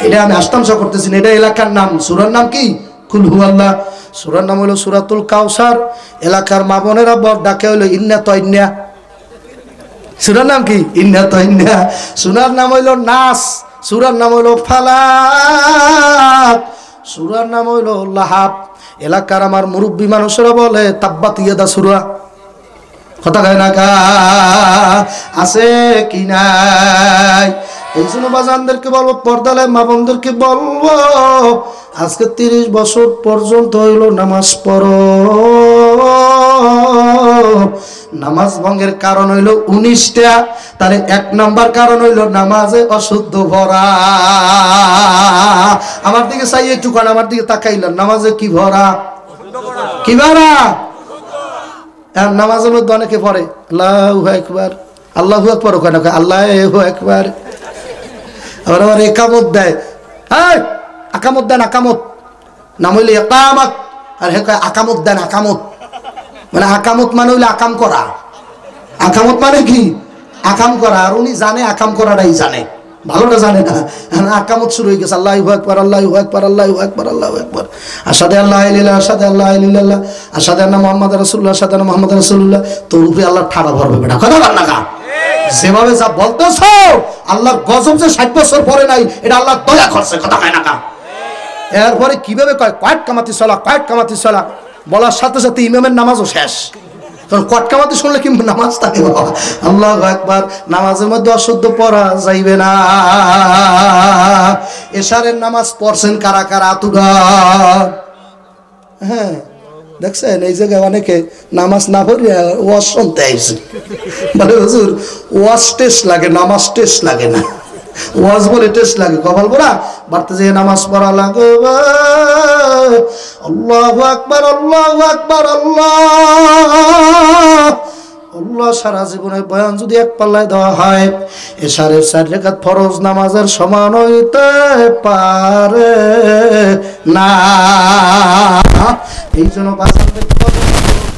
এটা আমি আস্তামসা করতেছি না, এটা এলাকার নাম। সূরার নাম কি? কুল হুয়াল্লাহ। সূরার নাম হলো সূরাতুল কাউসার। এলাকার মা বোনেরা বড় ডাকে হলো ইন্না তইন্না। সূরার নাম কি? ইন্না তইন্না। সূরার নাম হলো নাস। সূরার নাম হলো ফালাক। সূরার নাম হলো লাহাব। এলাকার আমার মুরব্বী মানুষেরা বলে তাব্বাত ইয়াদা সূরা। কথা কয় না কা আছে কি নাই? এই জন্য বাজানদেরকে বলবো, পর্দালায় মা বোনদেরকে বলবো, আজকে 30 বছর পর্যন্ত হইল নামাজ পড়ো। নামাজ ভঙ্গের কারণ হইল 19টা। তাহলে 1 নাম্বার কারণ হইল নামাজে অশুদ্ধ ভরা। আমার দিকে চাই একটু, কারণ আমার দিকে তাকাইলেন, নামাজে কি ভরা? কি ভরা? নামাজের মধ্যে অনেকে পড়ে আল্লাহু আকবার, আল্লাহু আকবার, ওখানে আল্লাহু আকবার। আবার একামত দেয়, হ্যাঁ আকামত দেন, আকামত নাম হইলে একামত, আর হে কয় আকামত দেন, আকামত মানে আকামত মানে হইলে আকাম করা। আকামত মানে কি? আকাম করা। আর উনি জানে আকাম করাটাই জানে, ভালোটা জানে না। আকামত শুরু হয়ে গেছে, আল্লাহু আকবার, আল্লাহু আকবার, আল্লাহু আকবার, আল্লাহু আকবার, আশহাদু আল্লা ইলাহা ইল্লাল্লাহ, আশহাদু আল্লা ইলাহা ইল্লাল্লাহ, আশহাদু আন্না মুহাম্মাদুর রাসূলুল্লাহ, আশহাদু আন্না মুহাম্মাদুর রাসূলুল্লাহ। তোর উপরে আল্লাহ ঠাড়া ভরবে বেটা, কথা বল না কা? যেভাবে যা বলতেছো, আল্লাহর গজব যে 60 বছর পরে নাই, এটা আল্লাহ দয়া করছে, কথা কয় না কা? এরপরে কিভাবে কয় কয়েক কামাতি সলা, কয়েক কামাতি সলা বলার সাথে সাথে ইমামের নামাজও শেষ। কারণ কটকামাতি শুনলে কি নামাজ থাকে? আল্লাহু আকবার। নামাজের মধ্যে অশুদ্ধ পড়া যাইবে না। এশারের নামাজ পড়ছেন কারা কারা? আতুগার, হ্যাঁ দেখছেন এই জায়গায় অনেকে নামাজ না পড়িয়া ওয়াজ শুনতে আইছে, বলে হুজুর ওয়াজ টেস্ট লাগে, নামাজ টেস্ট লাগে না। ওয়াজ বলে টেস্ট লাগে, কপাল পড়া বাড়তে যে নামাজ পড়া লাগে। আল্লাহু আকবার, আল্লাহু আকবার, আল্লাহ আল্লাহ। সারা জীবনের বয়ান যদি এক পাল্লায় দেওয়া হয়, এশারের 4 রাকাত ফরজ নামাজের সমান হইতে পারে না। এই জন্য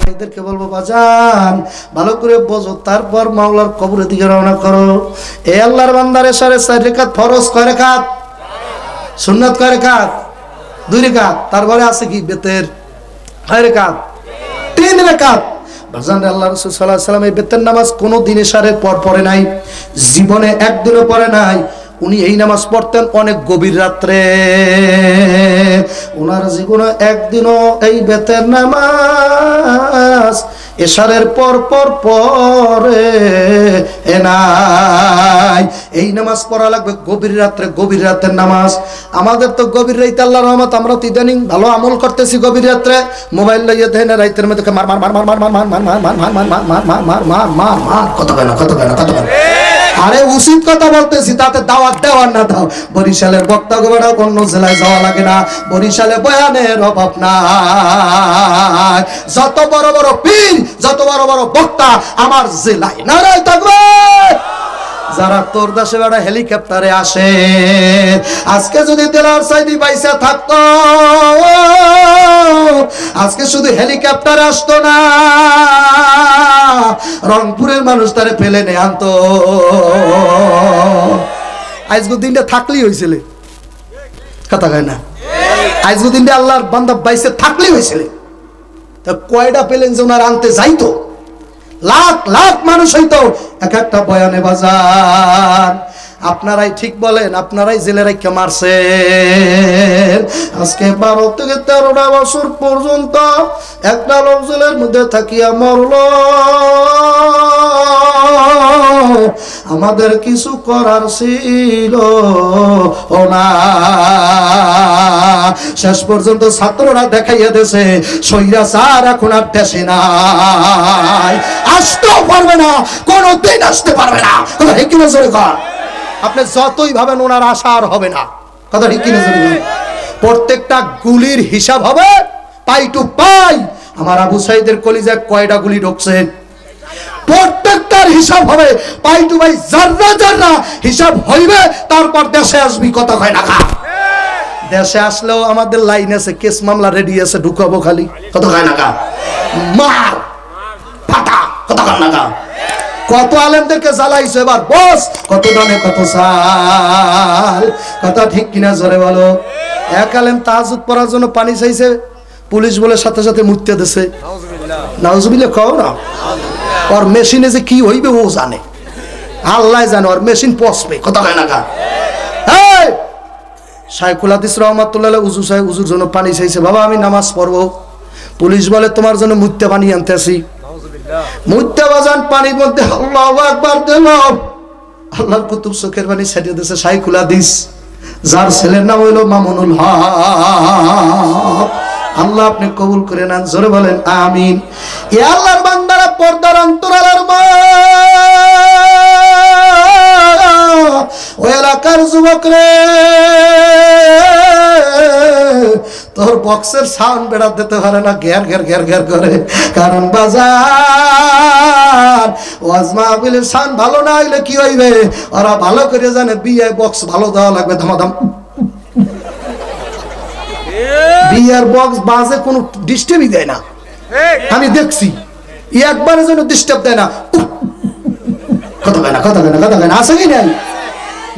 ভাইদেরকে বলবো, বাজান ভালো করে বোঝো, তারপর মাওলার কবরের দিকে রওনা করো। এ আল্লাহর বান্দার এশারের 4 রাকাত ফরজ কয় রাকাত? সুন্নাত কয় রাকাত? 2 রাকাত। তারপরে আছে কি বেতের? 6 রাকাত, 3 রাকাত। বাজান আল্লাহ রাসূল সাল্লাল্লাহু আলাইহি ওয়াসাল্লাম এই বেতের নামাজ কোনো দিন এশারের পর পড়ে নাই, জীবনে একদিনও পড়ে নাই। উনি এই নামাজ পড়তেন অনেক গভীর রাত্রে। ওনার জীবনে একদিনও এই বেতের নামাজ এশারের পর পর পড়ে নাই। এই নামাজ পড়া লাগবে গভীর রাত্রে, গভীর রাতের নামাজ। আমাদের তো গভীর রাতে আল্লাহর রহমত, আমরা তো ইদানিং ভালো আমল করতেছি। গভীর রাত্রে মোবাইল লইয়ে দেয় না, রাতের মধ্যে মার মার মার মার মার মার মার মার মার মার মার মার মার মার মার মার মার মার মার, কত কেন, কত কেন, কত কেন? আরে উচিত কথা বলতেছি, তাতে দাওয়াত দেওয়ার না দাও। বরিশালের বক্তা গোবেরা অন্য জেলায় যাওয়া লাগে না, বরিশালে বয়ানের অভাব নাই। যত বড় বড় পীর, যত বড় বড় বক্তা আমার জেলায় নারায় থাকবে। যারা তোর দেশে বেড়া হেলিকপ্টারে আসে, আজকে যদি দেলার সাইদি বাইসা থাকতো, আজকে শুধু হেলিকপ্টারে আসতো না, রংপুরের মানুষ তারে ফেলে নে আনতো। আজকে দিনটা থাকলেই হয়েছিল, কথা কয় না? আজকে দিনটা আল্লাহর বান্দা বাইসে থাকলেই হয়েছিল। তা কয়টা পেলেন যে ওনার আনতে যাইতো? লাখ লাখ মানুষ হইতো এক একটা বয়ানে। বাজার আপনারাই ঠিক বলেন, আপনারাই জেলে রেখে মারছেন। আজকে 12 থেকে 13টা বছর পর্যন্ত একটা লোক জেলের মধ্যে থাকিয়া মরল। আমাদের কিছু করার ছিল না। শেষ পর্যন্ত ছাত্ররা দেখাইয়া দিয়েছে স্বৈরাচার এখন আর দেশে নাই, আসতেও পারবে না, কোনদিন আসতে পারবে না। কথা ঠিক কিনা জোরে কর। আপনি যতই ভাবেন ওনার আশা আর হবে না, কথা ঠিক কিনা জোরে কর। প্রত্যেকটা গুলির হিসাব হবে পাই টু পাই। আমার আবু সাইদের কলিজায় কয়টা গুলি ঢুকছে, প্রত্যেকটার হিসাব হবে পাই টু পাই, জাররা জাররা হিসাব হইবে। তারপর দেশে আসবি, কথা কয় না। দেশে আসলেও আমাদের লাইন আছে, কেস মামলা রেডি আছে, ঢুকাবো খালি, কথা কয় না। মার ফাটা, কথা কয় না। কত আলেমদেরকে জ্বালাইছো এবার, বস কত দামে কত চাল, কথা ঠিক কিনা জোরে বলো। এক আলেম তাহাজ্জুদ পড়ার জন্য পানি চাইছে, পুলিশ বলে সাথে সাথে মুত্তে দিছে। নাউজুবিল্লাহ কও না। ওর মেশিনে যে কি হইবে ও জানে, আল্লাহ জানে, ওর মেশিন পচবে, কথা কয় না কা। এই শাইখুল হাদিস রহমাতুল্লাহ উজু সাহেব উজুর জন্য পানি চাইছে, বাবা আমি নামাজ পড়বো। পুলিশ বলে তোমার জন্য মুত্তে পানি আনতেছি। মুত্তে বাজান পানির মধ্যে আল্লাহু আকবার দিল, আল্লাহর কুতুব চোখের পানি ছেড়ে দিয়েছে। শাইখুল হাদিস যার ছেলের নাম হইল মামুনুল হক, আল্লাহ আপনি কবুল করে নেন, জোরে বলেন আমিন। এ আল্লাহর বান্দারা, পর্দার অন্তরালের মা, ওই এলাকার যুবক রে, তোর বক্সের সাউন্ড বেড়া দিতে পারে না, ঘের ঘের ঘের ঘের করে। কারণ বাজার ওয়াজ মাহফিলের সাউন্ড ভালো না হইলে কি হইবে, ওরা ভালো করে জানে বিয়ে বক্স ভালো দেওয়া লাগবে, ধামাধাম। বিয়ার বক্স বাজে কোনো ডিস্টার্বই দেয় না, আমি দেখছি একবারের জন্য ডিস্টার্ব দেয় না। কথা কয় না, কথা কয় না, কথা কয় না, আছে কি নাই?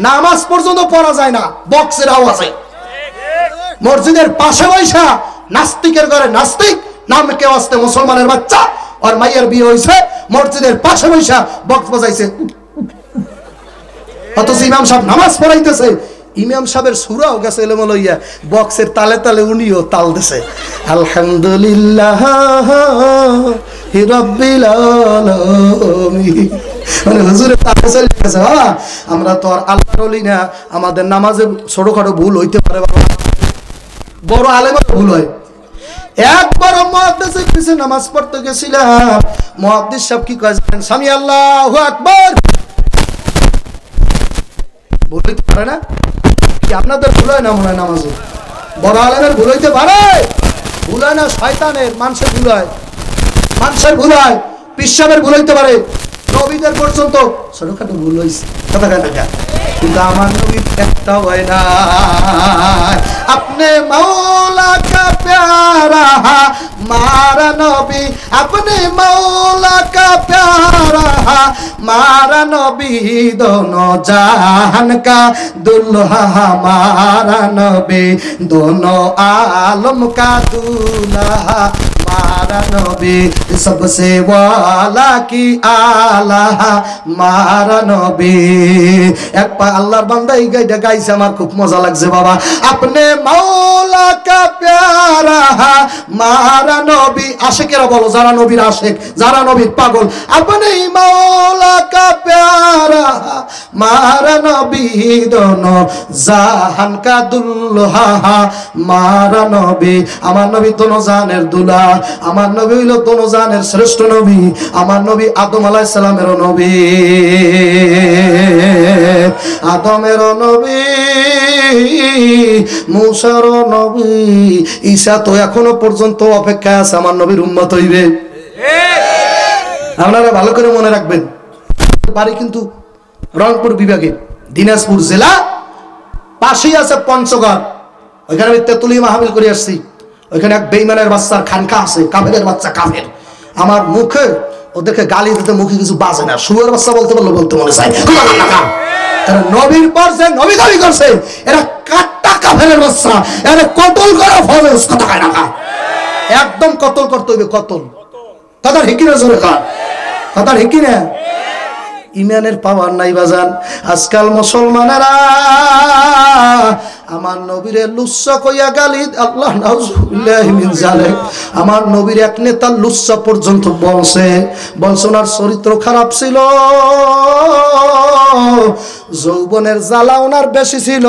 নামাজ পর্যন্ত পড়া যায় না বক্সের আওয়াজে। মসজিদের পাশে বৈশা নাস্তিকের ঘরে নাস্তিক নাম কেউ আসতে মুসলমানের বাচ্চা, আর মাইয়ের বিয়ে হয়েছে, মসজিদের পাশে বৈশা বক্স বাজাইছে। অথচ ইমাম সাহেব নামাজ পড়াইতেছে, ইমাম সাহেবের সুরাও গেছে এলোমেলো লইয়া, বক্সের তালে তালে উনিও তাল দিছে। আলহামদুলিল্লাহ রাব্বিল আলামিন, মানে হুজুরের তালে চলে গেছে। বাবা আমরা তো আর আল্লাহর ওলি না, আমাদের নামাজে ছোটখাটো ভুল হইতে পারে, বাবা বড় আলেমের ভুল হয়। একবার মুহাদ্দিসের পিছে নামাজ পড়তে গেছিলাম, মুহাদ্দিস সাহেব কি কয় জানেন? সামি আল্লাহু আকবার। ভুল হইতে পারে না কি? আপনাদের ভুল হয় না মনে হয় নামাজে? বড় আলেমের ভুল হইতে পারে? ভুল হয় না শয়তানের, মানুষের ভুল হয়, মানুষের ভুল হয়, পিসাবের ভুল হইতে পারে, নবীদের পর্যন্ত ছোটখাটো ভুল হয়েছে, কথা কেন? কিন্তু আমার নবী একটা হয় না। আপনি মৌলা কা প্যারা মারা নবী, আপনি মৌলা কা প্যারা মারা নবী, দোনো জাহান কা দুल्हा हमारा नबी, दोनों आलम का दूल्हा मारा नबी, सबसे वाला की आला मारा नबी। एक আল্লাহর বান্দা এই গাইটা গাইছে, আমার খুব মজা লাগছে। বাবা আপনি মাওলা কা প্যারা মারা নবী, আশিকেরা বলো, যারা নবীর আশিক, যারা নবীর পাগল, আপনি মাওলা কা প্যারা মারা নবী, দোনো জাহান কা দুल्हा মারা নবী। আমার নবী দোনো জাহানের দুলা, আমার নবী হইল দোনো জাহানের শ্রেষ্ঠ নবী। আমার নবী আদম আলাইহিস সালামেরও নবী, আদমেরও নবী, মূসারও নবী, ঈসা তো এখনো পর্যন্ত অপেক্ষা আছে আমার নবীর উম্মত হইবে। আপনারা ভালো করে মনে রাখবেন, বাড়ি কিন্তু রংপুর বিভাগে, দিনাজপুর জেলা, পাশেই আছে পঞ্চগড়। ওইখানে আমি তেতুলি মাহফিল করে আসছি। ওইখানে এক বেঈমানের বাচ্চার খানকা আছে, কাফেরের বাচ্চা, কাফের। আমার মুখে ওদেরকে গালি দিতে মুখে কিছু বাজে না, শুয়োর বাচ্চা বলতে পারলো বলতে মনে চায়। তারা নবীর পর যে নবী দাবি করছে, এরা কাট্টা কাফেরের বাচ্চা, এরা কতল করা ফরজ, কথা কয় না, একদম কতল করতে হইবে, কতল। কথা হিকি না, জোরে কর, কথা হিকি না। ইমানের পাওয়ার নাই বাজান। আজকাল মুসলমানেরা আমার নবীরে লুচ্ছা কইয়া গালি, আল্লাহ নাউজুবিল্লাহি মিন যালিক। আমার নবীর এক নেতা লুচ্ছা পর্যন্ত বলছে, ওনার চরিত্র খারাপ ছিল, যৌবনের জ্বালা ওনার বেশি ছিল,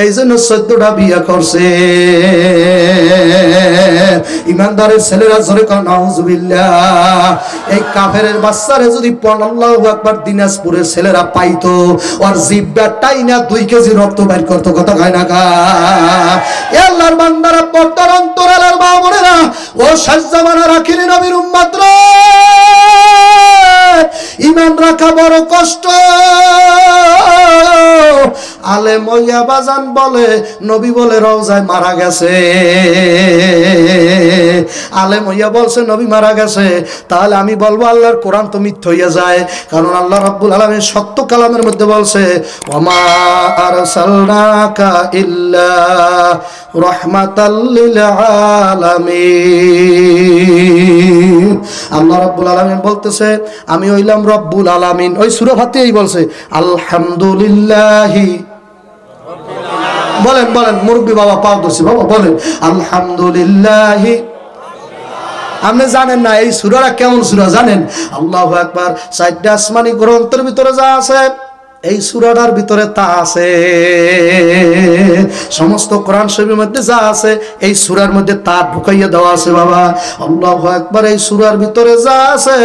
এই জন্য 14টা বিয়ে করছে। ইমানদারের ছেলেরা জোরে কর নাউজুবিল্লাহ। এই কাফেরের বাচ্চারে যদি আল্লাহু আকবার দিনাজপুরের ছেলেরা পাইতো, ওর জিহ্বা টাইনা 2 কেজি রক্ত বের করতো, কথা কয় না কা। এ আল্লাহর বান্দারা, পর্দার অন্তরালের মা বোনেরা, ও শেষ জামানার আখিরি নবীর উম্মত রে, ইমান রাখা বড় কষ্ট। আলেম হইয়া বাজান বলে নবী বলে রওজায় মারা গেছে, আলেম হইয়া বলছে নবী মারা গেছে, তাহলে আমি বলবো আল্লাহর কোরআন তো মিথ্যা হইয়া যায়। কারণ আল্লাহ রাব্বুল আলামিন সত্য কালামের মধ্যে বলছে ওয়ামা আরসালনাকা ইল্লা রাহমাতাল লিল আলামিন। আল্লাহ রাব্বুল আলামিন বলতেছে আমি হইলাম রব্বুল আলামিন। ওই সূরা ফাতিহাই বলছে আলহামদুলিল্লাহি, বলেন বলেন মুরব্বী বাবা পাও ধরছি বাবা বলেন আলহামদুলিল্লাহি। আপনি জানেন না এই সূরাটা কেমন সূরা জানেন? আল্লাহু আকবার। চারটা আসমানি গ্রন্থের ভিতরে যা আছে এই সূরাটার ভিতরে তা আছে, সমস্ত কোরআন শরীফের মধ্যে যা আছে এই সূরার মধ্যে তা ঢুকাইয়া দেওয়া আছে বাবা। আল্লাহু আকবার। এই সূরার ভিতরে যা আছে,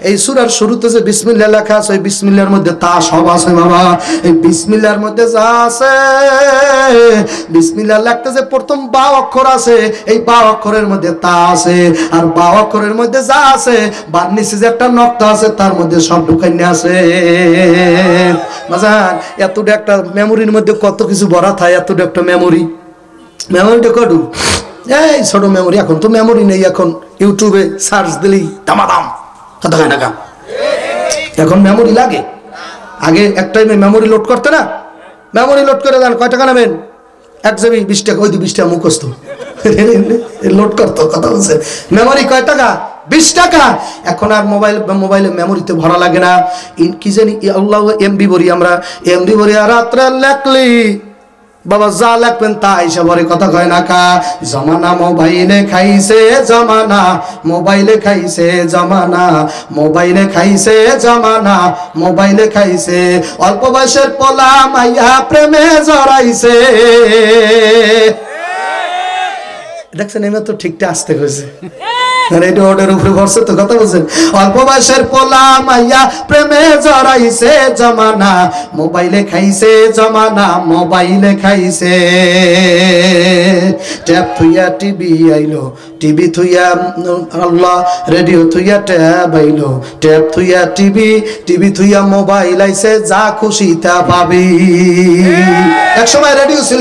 এই সূরার শুরুতে যে বিসমিল্লাহ লেখা আছে এই বিসমিল্লাহর মধ্যে তা সব আছে বাবা। এই বিসমিল্লাহর মধ্যে যা আছে, বিসমিল্লাহ লিখতে যে প্রথম বা অক্ষর আছে এই বা অক্ষরের মধ্যে তা আছে, আর বা অক্ষরের মধ্যে যা আছে বা নিচে যে একটা নক্তা আছে তার মধ্যে সব ঢুকাইয়া আছে। বাজান এতটা একটা মেমোরির মধ্যে কত কিছু ভরা থাকে, এতটা একটা মেমোরিটা কত এই ছোট মেমোরি। এখন তো মেমোরি নেই, এখন ইউটিউবে সার্চ দিলেই দামাদাম কথা হয় না কাম। এখন মেমোরি লাগে, আগে এক টাইমে মেমোরি লোড করতে না, মেমোরি লোড করে দেন কয় টাকা নেবেন? 1 GB 20 টাকা, ওই 20 টাকা মুখস্থ লোড করতো কথা বলছে। মেমোরি কয় টাকা? 20 টাকা। এখন আর মোবাইলে মেমোরিতে ভরা লাগে না, কি জানি আল্লাহ এমবি ভরি আমরা, এমবি ভরি। আর রাত্রে লেখলি বাবা যা লেখবেন তা হিসাব ভরে কথা কয় না কা। জমানা মোবাইলে খাইছে জমানা, মোবাইলে খাইছে জমানা, মোবাইলে খাইছে জমানা, মোবাইলে খাইছে। অল্প বয়সের পোলা মাইয়া প্রেমে জড়াইছে। দেখছেন এমন তো ঠিকটা আসতে হয়েছে, অল্প বয়সের পোলা মাইয়া প্রেমে জড়াইছে জমানা, মোবাইলে খাইছে জমানা, মোবাইলে খাইছে। ট্যাব থুইয়া টিভি আইলো, টিভি থুইয়া আল্লাহ, রেডিও থুইয়া ট্যাব আইলো, ট্যাব থুইয়া টিভি, টিভি থুইয়া মোবাইল আইছে, যা খুশি তা পাবি। এক সময় রেডিও ছিল,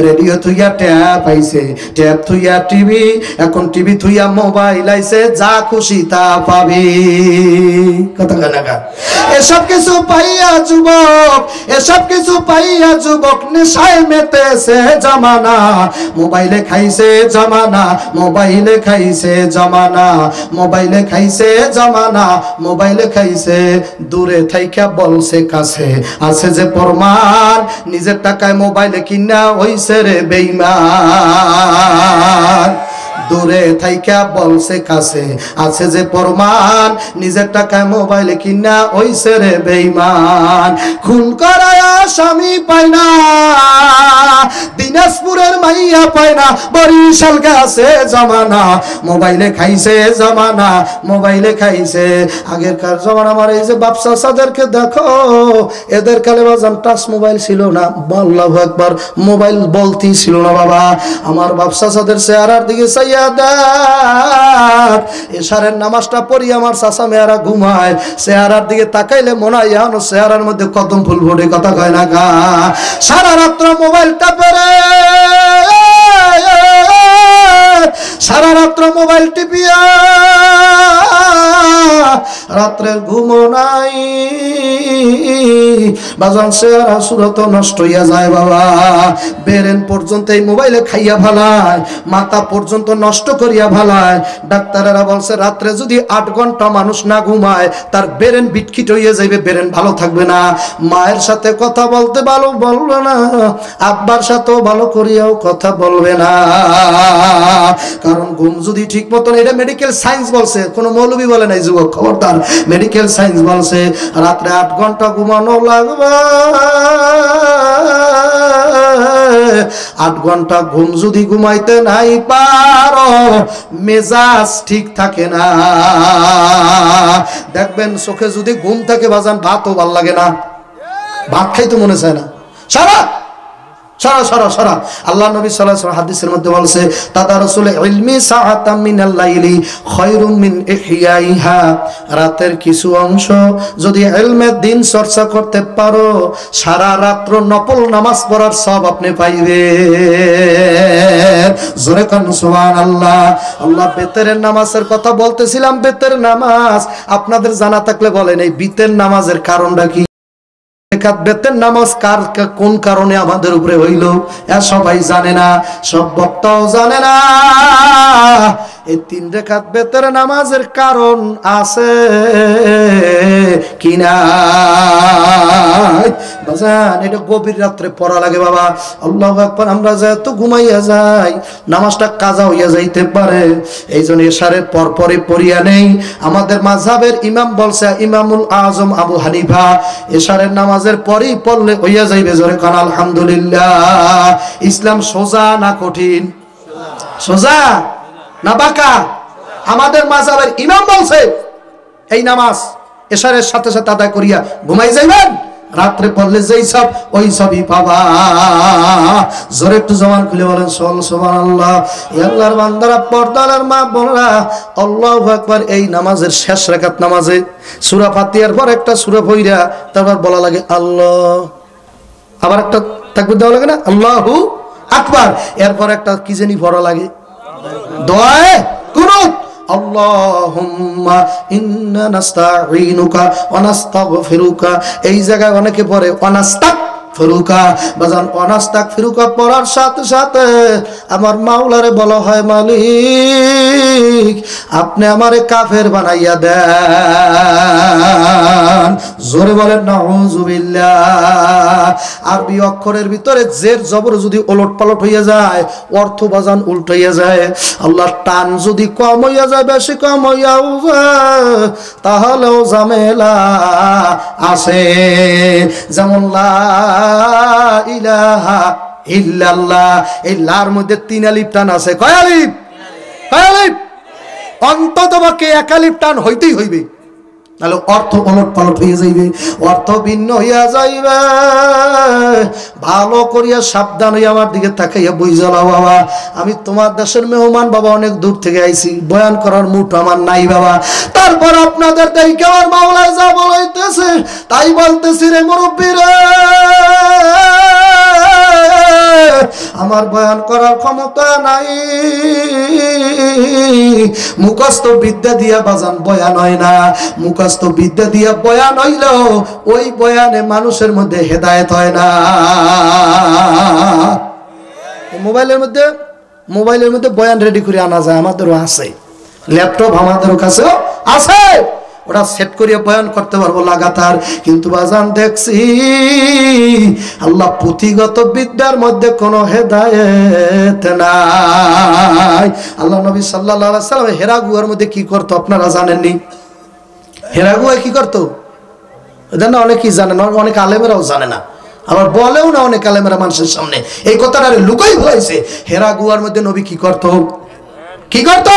রেডিও থুইয়া ট্যাব আইছে, ট্যাব থুইয়া টিভি, এখন টিভি থুইয়া মোবাইল আইছে, যা খুশি তা পাবি। কথা কানাকা। এসব কিছু পাইয়া যুবক, এসব কিছু পাইয়া যুবক নেশায় মেতেছে জামানা, মোবাইলে খাইছে জামানা, মোবাইলে খাইছে জামানা, মোবাইলে খাইছে জামানা, মোবাইলে খাইছে। দূরে থাইকা বলছে কাছে আছে যে প্রমাণ, নিজের টাকায় মোবাইলে কিনা হইছে রে বেঈমান। দূরে থাইকা বলছে কাছে আছে যে প্রমাণ, নিজের টাকায় মোবাইলে কিনা হইছে রে বেঈমান। খুন করায় আসামি পায় না, দিনাজপুরের মাইয়া পায় না, বরিশাল গেছে জামানা, মোবাইলে খাইছে জামানা, মোবাইলে খাইছে। আগেরকার জামানা আমার এই যে বাপসা সাদেরকে দেখো, এদের কালে বাজান টাচ মোবাইল ছিল না, আল্লাহু আকবার, মোবাইল বলতেই ছিল না বাবা। আমার বাপসা সাদের চেহারার দিকে চাইয়া দেখ, এশারের নামাজটা পড়ি আমার চাচা মেয়েরা ঘুমায়, চেহারার দিকে তাকাইলে মনে হয় এখনো চেহারার মধ্যে কদম ফুল ফোটে। কথা কয় না গা। সারা রাত্র মোবাইলটা পেরে, সারা রাত্র মোবাইল টিপিয়া রাত্রের ঘুমো নাই বাজান, চেহারা সুরত নষ্ট হইয়া যায় বাবা। বেরেন পর্যন্ত এই মোবাইলে খাইয়া ভালায়, মাথা পর্যন্ত নষ্ট করিয়া ভালায়। ডাক্তারেরা বলছে রাত্রে যদি 8 ঘন্টা মানুষ না ঘুমায় তার বেরেন বিটকিট হইয়া যাইবে, বেরেন ভালো থাকবে না। মায়ের সাথে কথা বলতে ভালো বলবে না, আব্বার সাথেও ভালো করিয়াও কথা বলবে না, কারণ ঘুম যদি ঠিক মতন, এটা মেডিকেল সায়েন্স বলছে, কোনো মৌলবি বলে নাই যুবক, খবরদার, মেডিকেল সায়েন্স বলছে রাত্রে 8 ঘন্টা ঘুমানো লাগবে। 8 ঘন্টা ঘুম যদি ঘুমাইতে নাই পারো, মেজাজ ঠিক থাকে না। দেখবেন চোখে যদি ঘুম থাকে বাজান ভাতও ভাল লাগে না, ভাত খাইতে মনে চায় না। সারা সরা সরা সরা। আল্লাহ নবী সাল্লাল্লাহু আলাইহি ওয়াসাল্লাম হাদিসের মধ্যে বলছে তাদারুসুল ইলমি সাআতাম মিনাল লাইলি খায়রুম মিন ইহইয়াইহা, রাতের কিছু অংশ যদি ইলমের দিন চর্চা করতে পারো সারা রাত নফল নামাজ পড়ার সওয়াব আপনি পাইবেন। জোরে কান সুবহানাল্লাহ। আল্লাহ বেতের নামাজের কথা বলতেছিলাম, বেতের নামাজ আপনাদের জানা থাকলে বলেন এই বেতের নামাজের কারণটা কি? বেতের নামাজ কোন কারণে আমাদের উপরে হইল সবাই জানে না, সব বক্তাও জানে না। এই 3 রাকাত বেতের নামাজের কারণ আছে কিনা বাজান? এটা গভীর রাত্রে পড়া লাগে বাবা। আল্লাহু আকবার। আমরা যেহেতু ঘুমাইয়া যাই, নামাজটা কাজা হইয়া যাইতে পারে, এই জন্য এশারের পরপরে পড়িয়া নেই। আমাদের মাযহাবের ইমাম বলছে, ইমামুল আজম আবু হানিফা, এশারের নামাজের পরেই পড়লে হইয়া যাইবে। জোরে কান আলহামদুলিল্লাহ। ইসলাম সোজা না কঠিন? সোজা না বাঁকা? আমাদের মাযহাবের ইমাম বলছে এই নামাজ এশারের সাথে সাথে আদায় করিয়া ঘুমাই যাইবেন, রাত্রে পড়লে যেই সব ওই সবই পাবা। জোরে একটু জবান খুলে বলেন সুবহানাল্লাহ। আল্লাহর বান্দারা, পর্দার মা বোনেরা, আল্লাহু আকবার। এই নামাজের শেষ রাকাত নামাজে সূরা ফাতিহার পর একটা সূরা পড়া তারপর বলা লাগে আল্লাহ, আবার একটা তাকবীর দেওয়া লাগে না, আল্লাহু আকবার। এরপর একটা কি জানি পড়া লাগে, দোয়ায়ে কুনুত, আল্লাহুম্মা ইন্না নাস্তাঈনুকা ওয়া নাস্তাগফিরুকা। এই জায়গায় অনেকে পড়ে অনাস্তাগফিরুকা। বাজান অনাস্তাগফিরুকা পড়ার সাথে সাথে আমার মাওলারে বলা হয়, মালিক আপনি আমারে কাফের বানাইয়া দেন। জোরে বলেন নাউযুবিল্লাহ। আরবি অক্ষরের ভিতরে জের জবর যদি ওলট পালট হইয়া যায়, অর্থ বাজান উল্টাইয়া যায়। আল্লাহর টান যদি কম হইয়া যায়, বেশি কম হইয়াও যায়, তাহলেও ঝামেলা আছে। যেমন লা ইলাহা ইল্লাল্লাহ, এই লার মধ্যে 3 আলিফ টান আছে। কয় আলিফ? কয় আলিফ? অন্ততপক্ষে 1 আলিফ টান হইতেই হইবে, নাহলে অর্থ ওলট পালট হয়ে যাইবে, অর্থ ভিন্ন হইয়া যাইবে। ভালো করিয়া সাবধান হইয়া আমার দিকে তাকাইয়া বুঝালাও বাবা, আমি তোমার দেশের মেহমান বাবা, অনেক দূর থেকে আইছি, বয়ান করার মুঠ আমার নাই বাবা। তারপর আপনাদের দেখে আমার মাওলায় যা বলাইতেছে তাই বলতেছি রে মুরব্বীরা, আমার বয়ান করার ক্ষমতা নাই। মুখস্থ বিদ্যা দিয়া বাজান বয়ান হয় না, মুখস্থ বিদ্যা দিয়া বয়ান হইলেও ওই বয়ানে মানুষের মধ্যে হেদায়েত হয় না। মোবাইলের মধ্যে বয়ান রেডি করে আনা যায়, আমাদেরও আছে, ল্যাপটপ আমাদেরও কাছেও আছে, ওটা সেট করিয়া বয়ান করতে পারবো লাগাতার। কিন্তু বাজান দেখছি আল্লাহ পুঁথিগত বিদ্যার মধ্যে কোনো হেদায়েত নাই। আল্লাহ নবী সাল্লাল্লাহু আলাইহি ওয়াসাল্লাম হেরা গুহার মধ্যে কি করতো আপনারা জানেননি? হেরা গুহায় কি করতো জানেন? অনেকেই জানে না, অনেক আলেমেরাও জানে না, আবার বলেও না অনেক আলেমেরা মানুষের সামনে। এই কথাটা লুকাই ফেলাইছে। হেরা গুহার মধ্যে নবী কি করতো? কি করতো?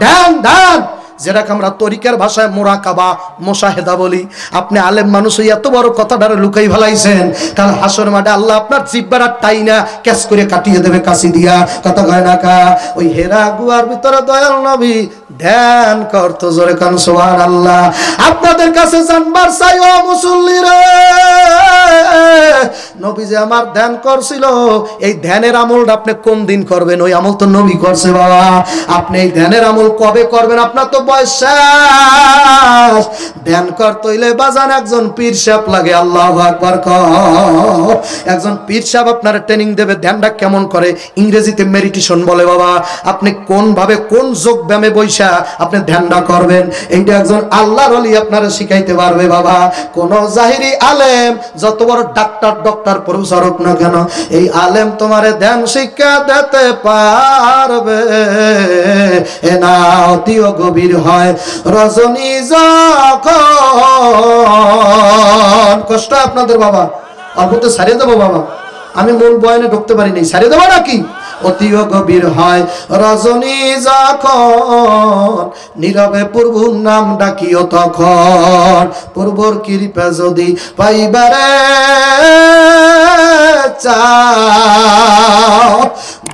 ধ্যান, ধ্যান, যেটাকে আমরা তরিকার ভাষায় মুরাকাবা, মুশাহেদা বলি। আপনি আলেম মানুষ এত বড় কথাটা লুকাই ফেলাইছেন, কাল হাসর মাঠে আল্লাহ আপনার জিহ্বাটা টাইনা ক্যাচ করে কাটিয়ে দেবে কাশি দিয়া। কথা কয় না কা? ওই হেরা গুহার ভিতরে দয়াল নবী ধ্যান করতো। জোরে কান সুবহানাল্লাহ। আপনাদের কাছে জানবার চাই ও মুসল্লিরা, নবী যে আমার ধ্যান করছিল, এই ধ্যানের আমলটা আপনি কোন দিন করবেন? ওই আমল তো নবী করছে বাবা। আপনি এই ধ্যানের আমল কবে করবেন? আপনার তো বয়স শেষ। ধ্যান করতে হইলে বাজান একজন পীর সাহেব লাগে। আল্লাহু আকবার কর। একজন পীর সাহেব আপনার ট্রেনিং দেবে ধ্যানটা কেমন করে, ইংরেজিতে মেডিটেশন বলে বাবা। আপনি কোন ভাবে কোন যোগ ব্যায়ামে বৈশা আপনি ধ্যানটা করবেন, এইটা একজন আল্লাহর ওলি আপনারা শিখাইতে পারবে বাবা। কোন জাহিরি আলেম যত বড় ডক্টর প্রফেসর হোক না কেন, এই আলেম তোমারে ধ্যান শিক্ষা দিতে পারবে না। অতিও গভীর হয় রজনী যখন। কষ্ট আপনাদের বাবা, অল্পতে সারিয়ে দেবো বাবা, আমি মূল বয়ানে ঢুকতে পারিনি, সারিয়ে দেবো নাকি? অতিও গভীর হয় রজনী যখন, নীরবে প্রভুর নাম ডাকিও তখন। প্রভুর কৃপা যদি পাইবারে চাও,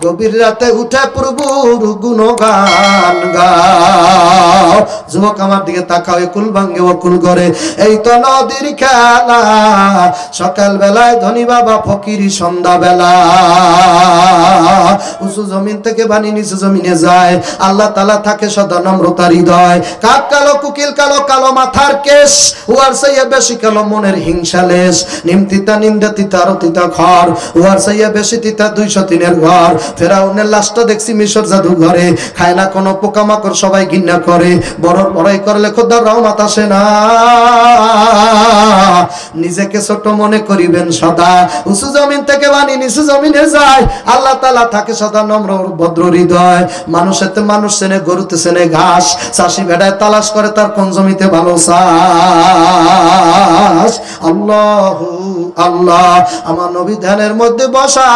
গভীর রাতে উঠে প্রভুর গুণগান গাও। যুবক আমার দিকে তাকাও, কুল ভাঙ্গে ও কুল করে, এই তো নদীর খেলা। সকাল বেলায় ধনী বাবা ফকিরি, সন্ধ্যা বেলা উঁচু জমিন থেকে বানি নিচু জমিনে যায়। আল্লাহ তাআলা থাকে সদা নম্রতার হৃদয়। কাক কালো, কুকিল কালো, কালো মাথার কেশ, উহার চাইয়া বেশি কালো মনের হিংসা লেশ। নিম তিতা নিন্দা তিতা আরো তিতা খড়, উহার চাইয়া বেশি তিতা 203 ঘর। ফেরাউনের লাশটা দেখছি মিশর জাদুঘরে, খায় না কোনো পোকামাকড়, সবাই ঘৃণা করে। বড় বড়াই করলে খোদার রহমত আসে না, নিজেকে ছোট মনে করিবেন সদা। উঁচু জমিন থেকে বানি নিচু জমিনে যায়। আল্লাহ তাআলা থাকে সদা নম্র ভদ্র হৃদয়। মানুষেতে মানুষ চেনে, গরুতে চেনে ঘাস। চাষি ভেড়ায় তালাশ করে তার কোন জমিতে ভালো চাষ। আল্লাহু আল্লাহ। আমার নবী ধ্যানের মধ্যে বসা,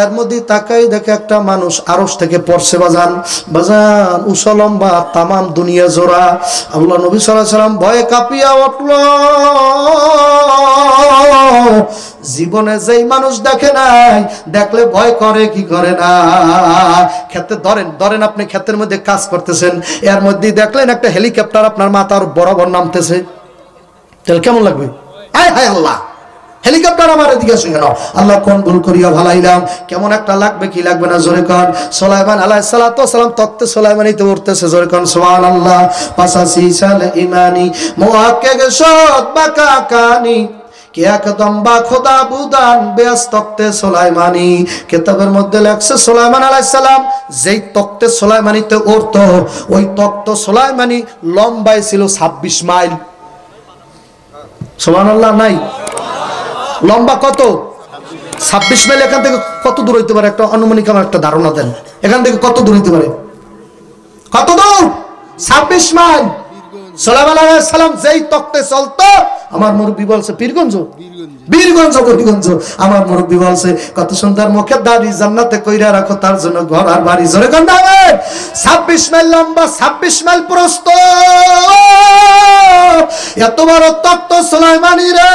এর মধ্যে তাকাই দেখে একটা মানুষ আরশ থেকে পড়ছে। বাজান বাজান উঁচা লম্বা, তামাম দুনিয়া জোড়া। আল্লাহ নবী সাল্লাল্লাহু আলাইহি সাল্লাম ভয়ে কাঁপিয়া উঠল। জীবনে যেই মানুষ দেখে নাই, দেখলে ভয় করে কি করে না। ক্ষেতে ধরেন আপনি ক্ষেতের মধ্যে কাজ করতেছেন, এর মধ্যে দেখলেন একটা হেলিকপ্টার আপনার মাথার বরাবর নামতেছে, তাহলে কেমন লাগবে? হায় হায় আল্লাহ, হেলিকপ্টার আমার এদিকে আসে কেন? আল্লাহ কোন ভুল করিয়া ভালাইলাম। কেমন একটা লাগবে কি লাগবে না? জোরে কর। সুলাইমান আলাইহিস সালাতু ওয়াস সালাম তক্তে সুলাইমানিতে উঠতেছে, জোরে কর সুবহানাল্লাহ। 85 সাল ইমানি মুআক্কিক শত বাকা কানি, কে একদম বা খোদা বুদান বেয়াস তক্তে সুলাইমানি। কিতাবের মধ্যে লেখছে সুলাইমান আলাইহিস সালাম যেই তক্তে সুলাইমানিতে উঠতো, ওই তক্ত সুলাইমানি লম্বায় ছিল 26 মাইল। সুবহানাল্লাহ নাই? লম্বা কত? 26 মাইল। এখান থেকে কত দূর হইতে পারে? একটা আনুমানিক আমার একটা ধারণা দেন, এখান থেকে কত দূর হইতে পারে? কত দূর? 26 মাইল। সুলাইমান আলাইহিস সালাম যেই তক্তে চলতো, আমার মুরব্বি বলছে পীরগঞ্জ, বীরগঞ্জ, বীরগঞ্জ। আমার মুরব্বি বলছে কত সুন্দর মুখে দাড়ি, জান্নাতে কইরা রাখো তার জন্য ঘর আর বাড়ি। জোরে কোন দাবে? 26 মাইল লম্বা, 26 মাইল প্রস্থ। এত বড় তক্ত সুলাইমানি রে,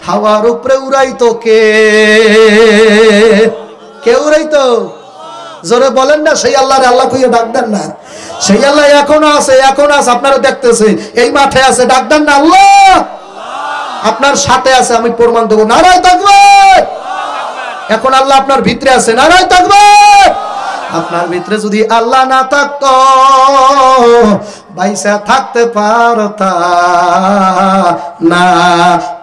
হাওয়ার উপরে উড়াইতো কে? কে উড়াইতো? জোরে বলেন না, সেই আল্লাহ রে আল্লাহ কইয়া ডাক দেন না। সেই আল্লাহ এখনো আছে, এখন আছে, আপনারা দেখতেছে, এই মাঠে আছে, ডাক দেন না আল্লাহ। আপনার সাথে আছে, আমি প্রমাণ দেবো। নারায়ে তাকবীর। এখন আল্লাহ আপনার ভিতরে আছে, নারায়ে তাকবীর। আপনার ভিতরে যদি আল্লাহ না থাকতো, বাইসা থাকতে পারতা না।